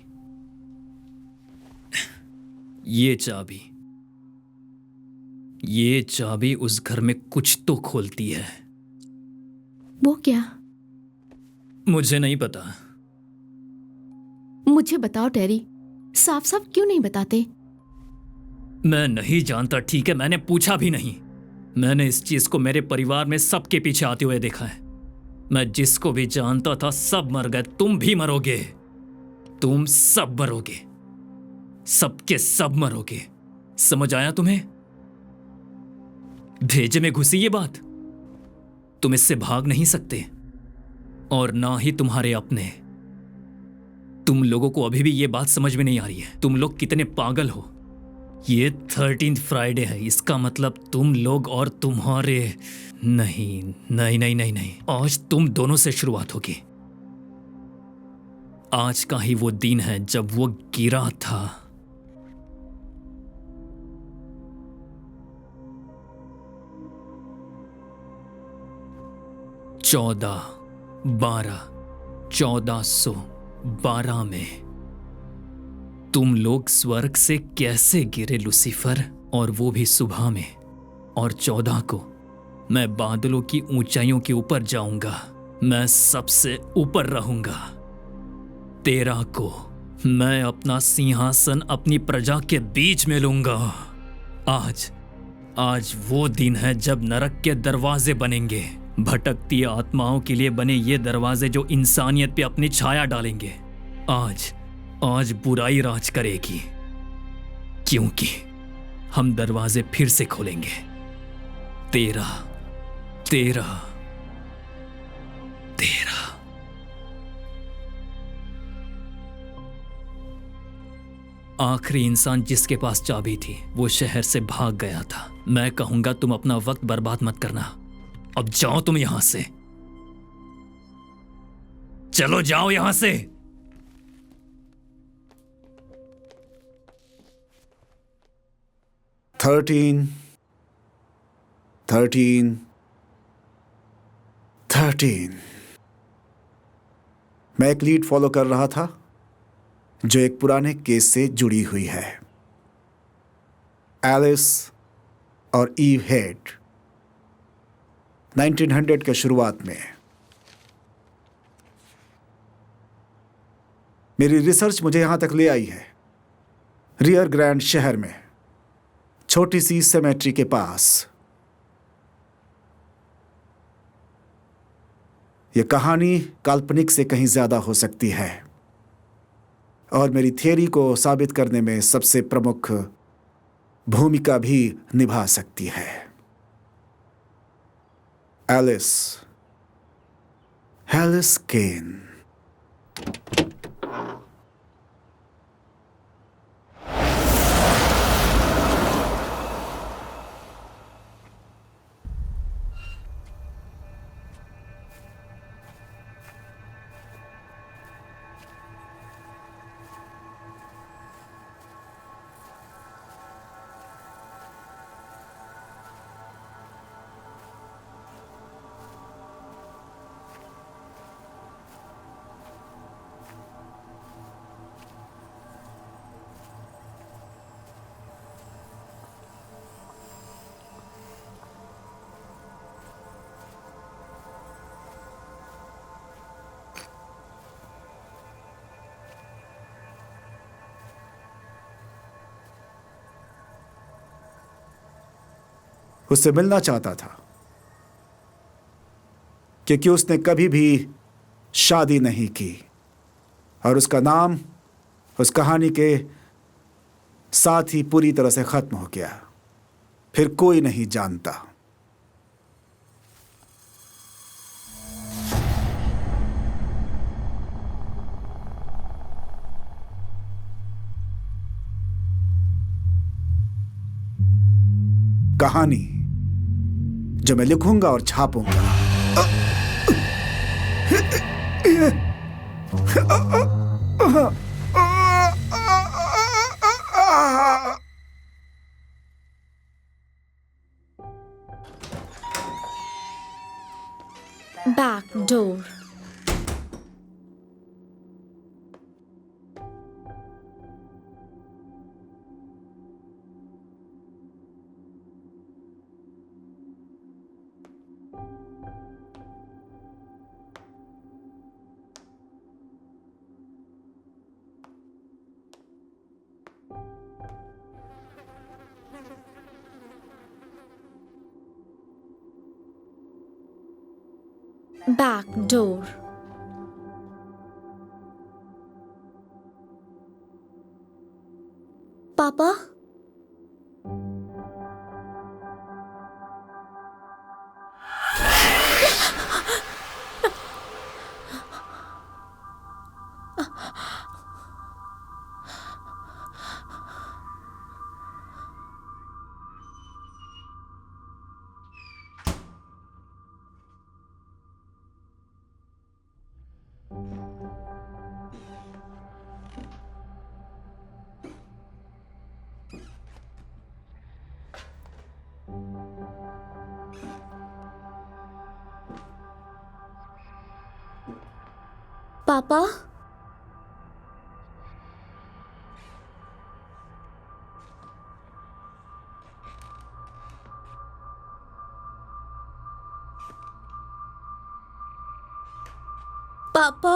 ये चाबी, ये चाबी उस घर में कुछ तो खोलती है। वो क्या? मुझे नहीं पता। मुझे बताओ टेरी, साफ साफ क्यों नहीं बताते? मैं नहीं जानता, ठीक है? मैंने पूछा भी नहीं। मैंने इस चीज को मेरे परिवार में सबके पीछे आते हुए देखा है। मैं जिसको भी जानता था सब मर गए। तुम भी मरोगे, तुम सब मरोगे, सबके सब मरोगे। समझ आया तुम्हें? भेजे में घुसी ये बात। तुम इससे भाग नहीं सकते, और ना ही तुम्हारे अपने। तुम लोगों को अभी भी ये बात समझ में नहीं आ रही है। तुम लोग कितने पागल हो। ये 13th फ्राइडे है, इसका मतलब तुम लोग और तुम्हारे नहीं नहीं नहीं नहीं नहीं, आज तुम दोनों से शुरुआत होगी। आज का ही वो दिन है जब वो गिरा था। चौदह 1412 में तुम लोग स्वर्ग से कैसे गिरे लूसीफर, और वो भी सुबह में। और 14 को मैं बादलों की ऊंचाइयों के ऊपर जाऊंगा, मैं सबसे ऊपर रहूंगा। 13 को मैं अपना सिंहासन अपनी प्रजा के बीच में लूंगा। आज वो दिन है जब नरक के दरवाजे बनेंगे। भटकती आत्माओं के लिए बने ये दरवाजे जो इंसानियत पे अपनी छाया डालेंगे। आज बुराई राज करेगी, क्योंकि हम दरवाजे फिर से खोलेंगे। 13 आखिरी इंसान जिसके पास चाबी थी वो शहर से भाग गया था। मैं कहूंगा तुम अपना वक्त बर्बाद मत करना। अब जाओ तुम यहां से, चलो जाओ यहां से। थर्टीन 13 मैं एक लीड फॉलो कर रहा था जो एक पुराने केस से जुड़ी हुई है। एलिस और ईव हेड 1900 के शुरुआत में। मेरी रिसर्च मुझे यहां तक ले आई है, रियर ग्रैंड शहर में छोटी सी सेमेट्री के पास। यह कहानी काल्पनिक से कहीं ज्यादा हो सकती है और मेरी थियरी को साबित करने में सबसे प्रमुख भूमिका भी निभा सकती है। एलिस केन। उससे मिलना चाहता था क्योंकि उसने कभी भी शादी नहीं की और उसका नाम उस कहानी के साथ ही पूरी तरह से खत्म हो गया। फिर कोई नहीं जानता। कहानी जो मैं लिखूंगा और छापूंगा, बैक डोर। Back door. पापा, पापा, पापा,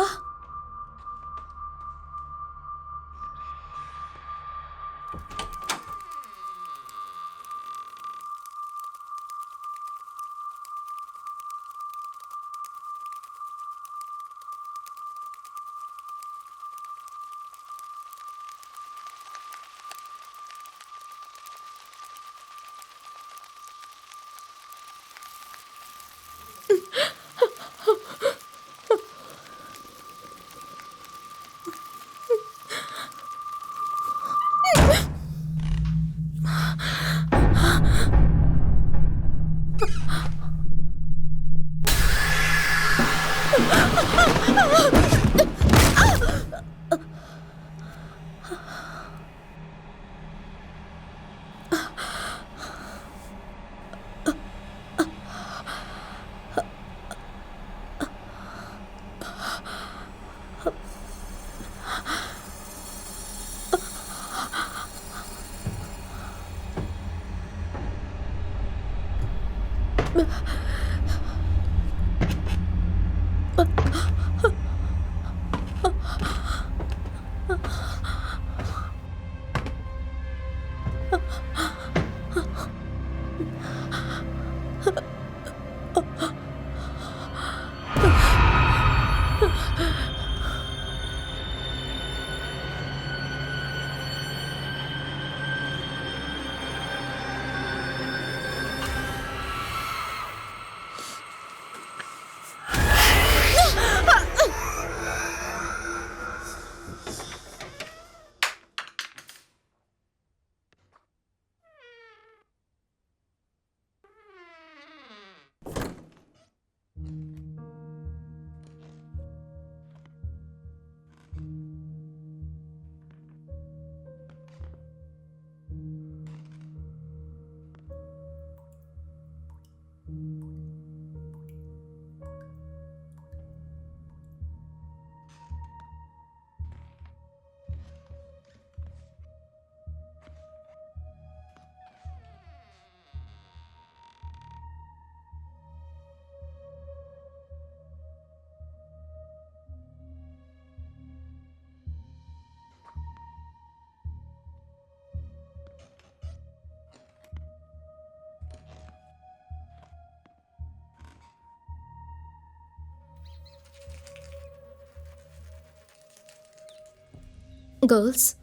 गर्ल्स,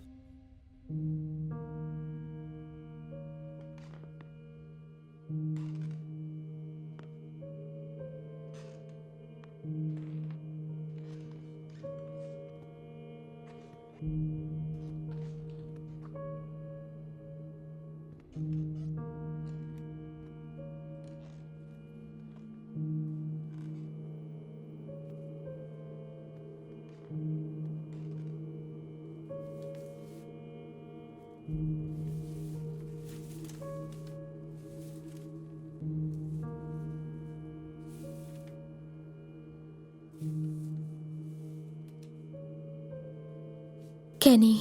कैनी,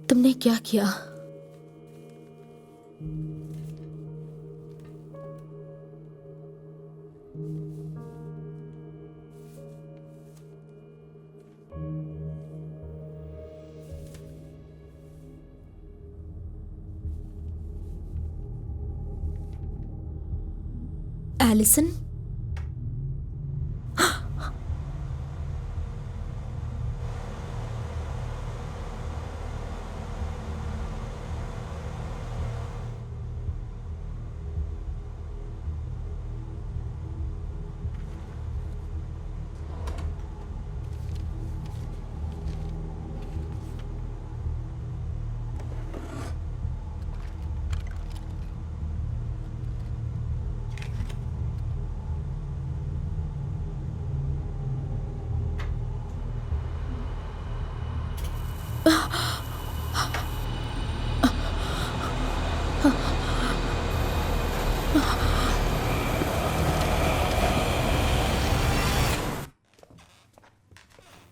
तुमने क्या किया? एलिसन?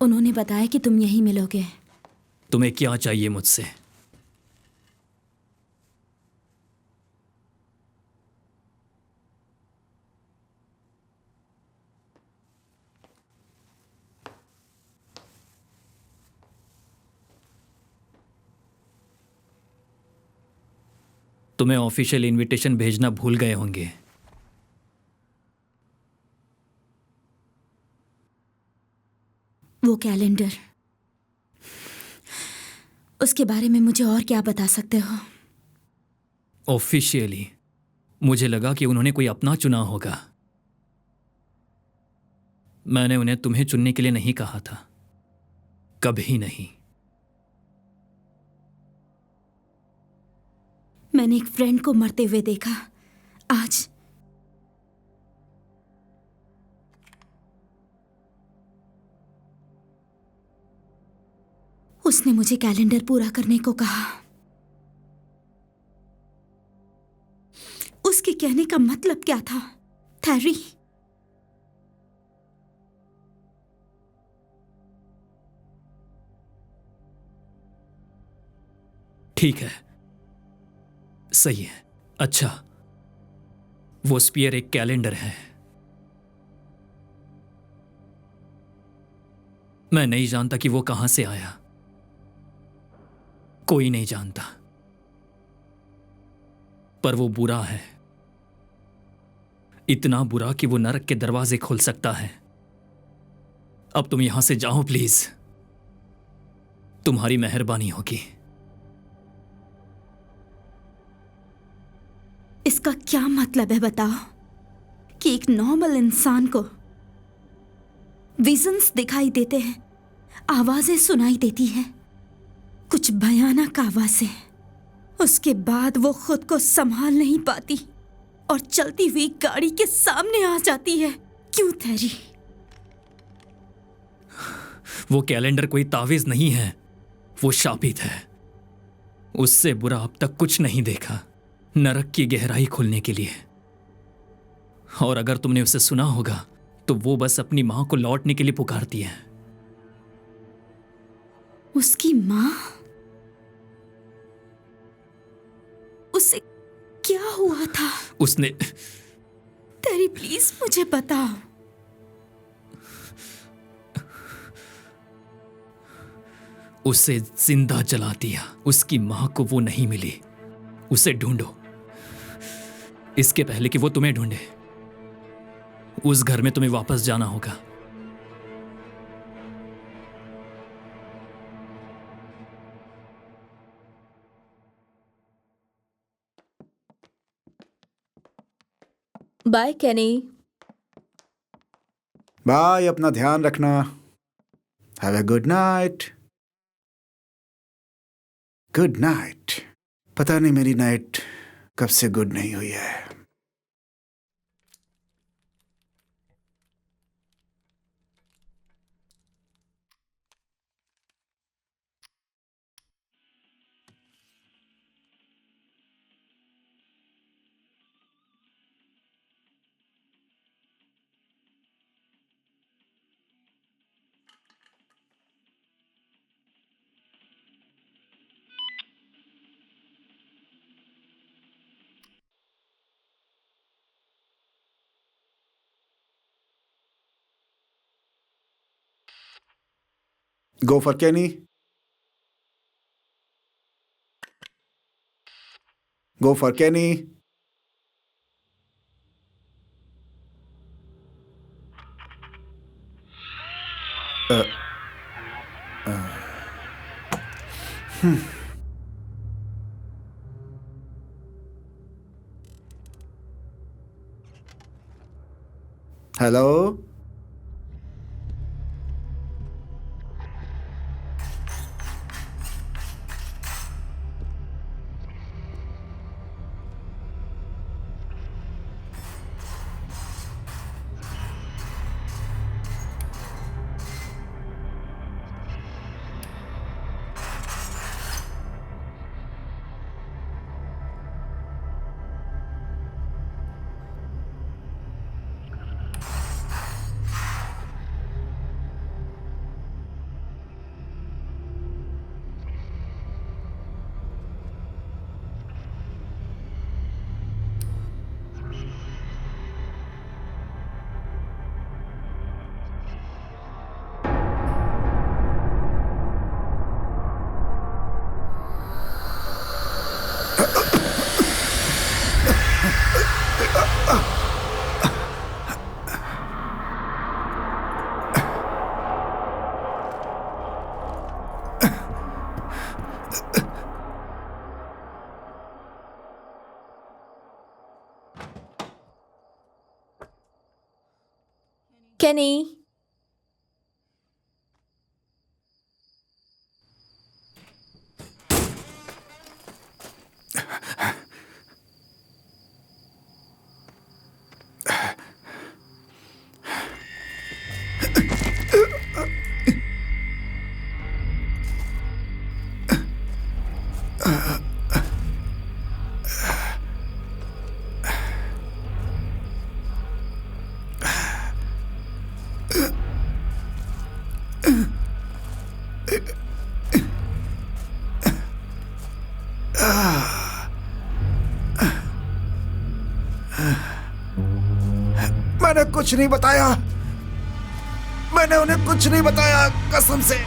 उन्होंने बताया कि तुम यहीं मिलोगे। तुम्हें क्या चाहिए मुझसे? तुम्हें ऑफिशियल इनविटेशन भेजना भूल गए होंगे। वो कैलेंडर, उसके बारे में मुझे और क्या बता सकते हो? ऑफिशियली मुझे लगा कि उन्होंने कोई अपना चुना होगा। मैंने उन्हें तुम्हें चुनने के लिए नहीं कहा था, कभी नहीं। मैंने एक फ्रेंड को मरते हुए देखा। उसने मुझे कैलेंडर पूरा करने को कहा। उसके कहने का मतलब क्या था, थैरी? ठीक है, सही है। अच्छा, वो स्पीयर एक कैलेंडर है। मैं नहीं जानता कि वो कहां से आया, कोई नहीं जानता, पर वो बुरा है, इतना बुरा कि वो नरक के दरवाजे खोल सकता है। अब तुम यहां से जाओ प्लीज, तुम्हारी मेहरबानी होगी। इसका क्या मतलब है बताओ? कि एक नॉर्मल इंसान को विजन्स दिखाई देते हैं, आवाजें सुनाई देती हैं, कुछ भयानक आवाजें। उसके बाद वो खुद को संभाल नहीं पाती और चलती हुई गाड़ी के सामने आ जाती है। क्यों थैरी? वो कैलेंडर कोई तावीज नहीं है, वो शापित है। उससे बुरा अब तक कुछ नहीं देखा, नरक की गहराई खुलने के लिए। और अगर तुमने उसे सुना होगा तो वो बस अपनी मां को लौटने के लिए पुकारती है। उसकी मां? उसे क्या हुआ था? उसने तेरी प्लीज मुझे बताओ। उसे जिंदा जला दिया। उसकी मां को वो नहीं मिली। उसे ढूंढो, इसके पहले कि वो तुम्हें ढूंढे। उस घर में तुम्हें वापस जाना होगा। बाय केनी। बाय, अपना ध्यान रखना। Have a good night. Good night. पता नहीं मेरी नाइट कब से गुड नहीं हुई है। Go for Kenny. Go for Kenny. Hello? Kenny. कुछ नहीं बताया। मैंने उन्हें कुछ नहीं बताया, कसम से।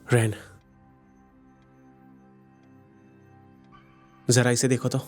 रैन, जरा इसे देखो तो।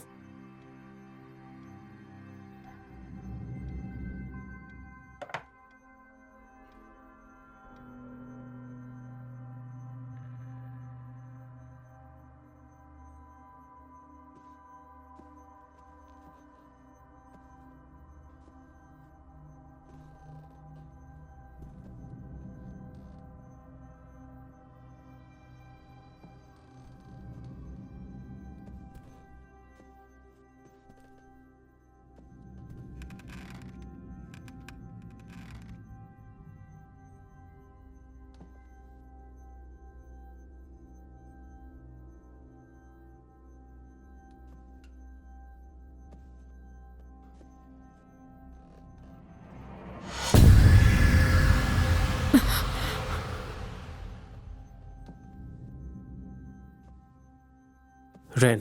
रैन,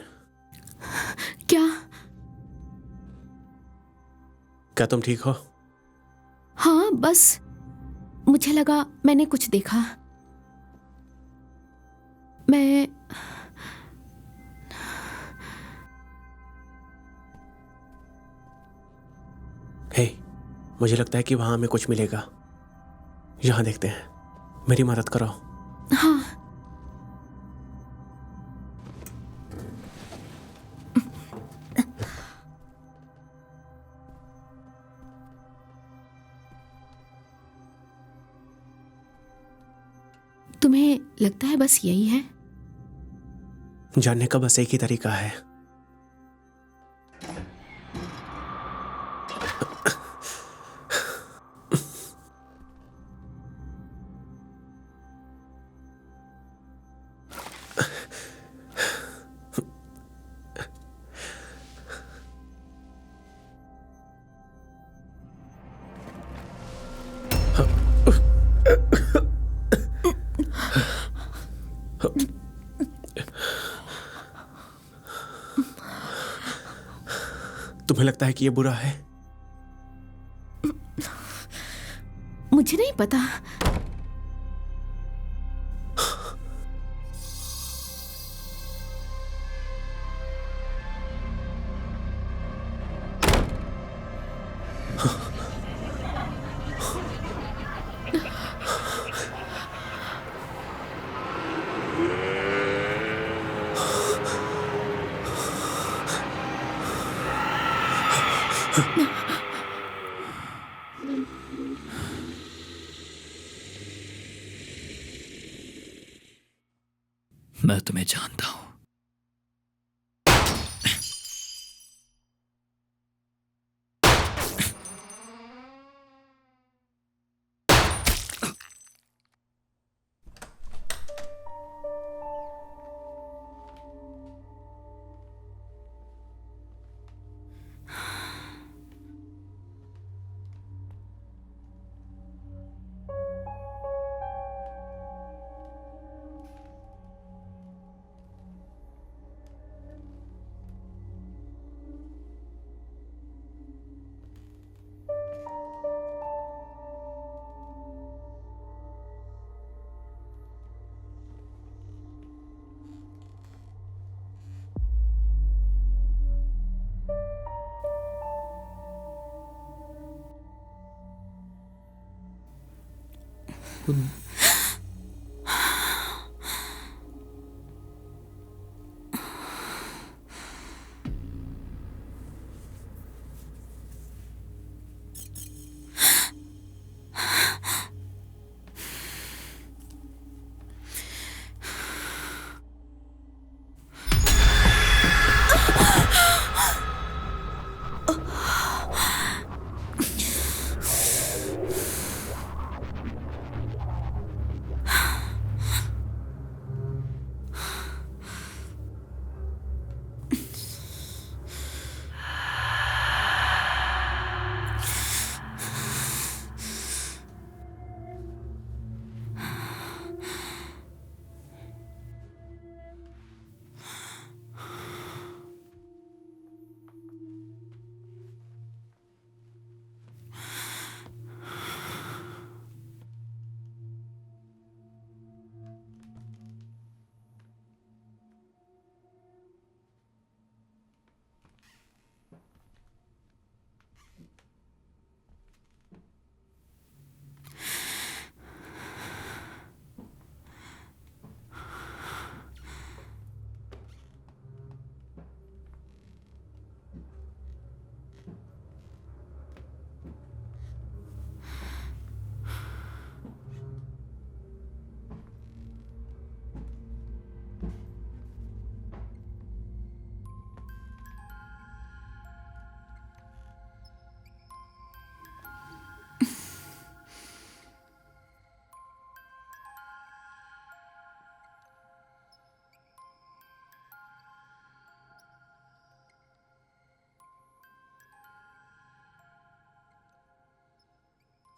क्या? क्या तुम ठीक हो? हाँ, बस मुझे लगा मैंने कुछ देखा। मैं हे, मुझे लगता है कि वहां हमें कुछ मिलेगा। यहां देखते हैं। मेरी मदद करो। हाँ। तुम्हें लगता है बस यही है? जानने का बस एक ही तरीका है। तुम्हें लगता है कि यह बुरा है? मुझे नहीं पता। मैं तुम्हें जानता हूं।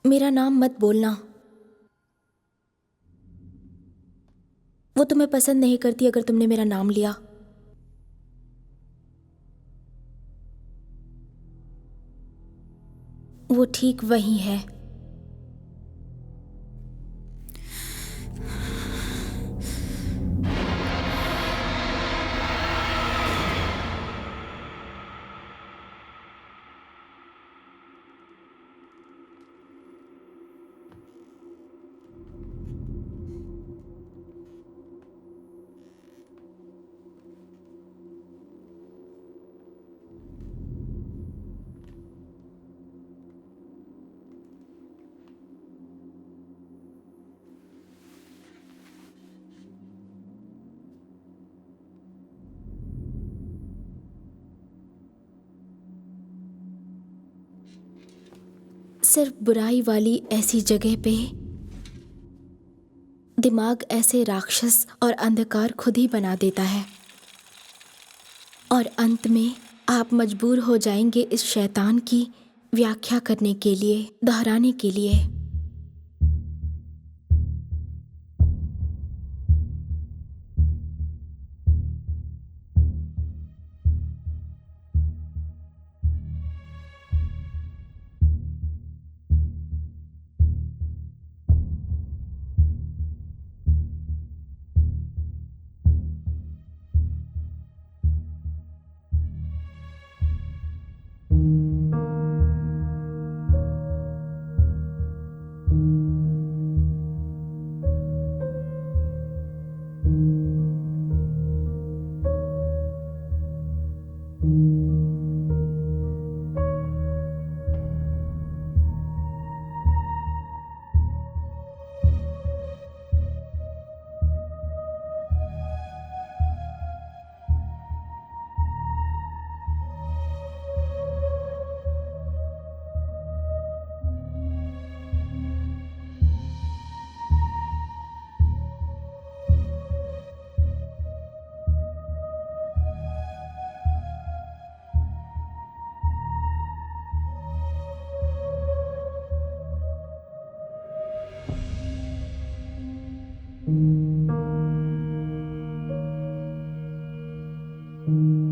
मेरा नाम मत बोलना। वो तुम्हें पसंद नहीं करती अगर तुमने मेरा नाम लिया। वो ठीक वही है। सिर्फ बुराई वाली ऐसी जगह पे दिमाग ऐसे राक्षस और अंधकार खुद ही बना देता है, और अंत में आप मजबूर हो जाएंगे इस शैतान की व्याख्या करने के लिए, दोहराने के लिए। thank you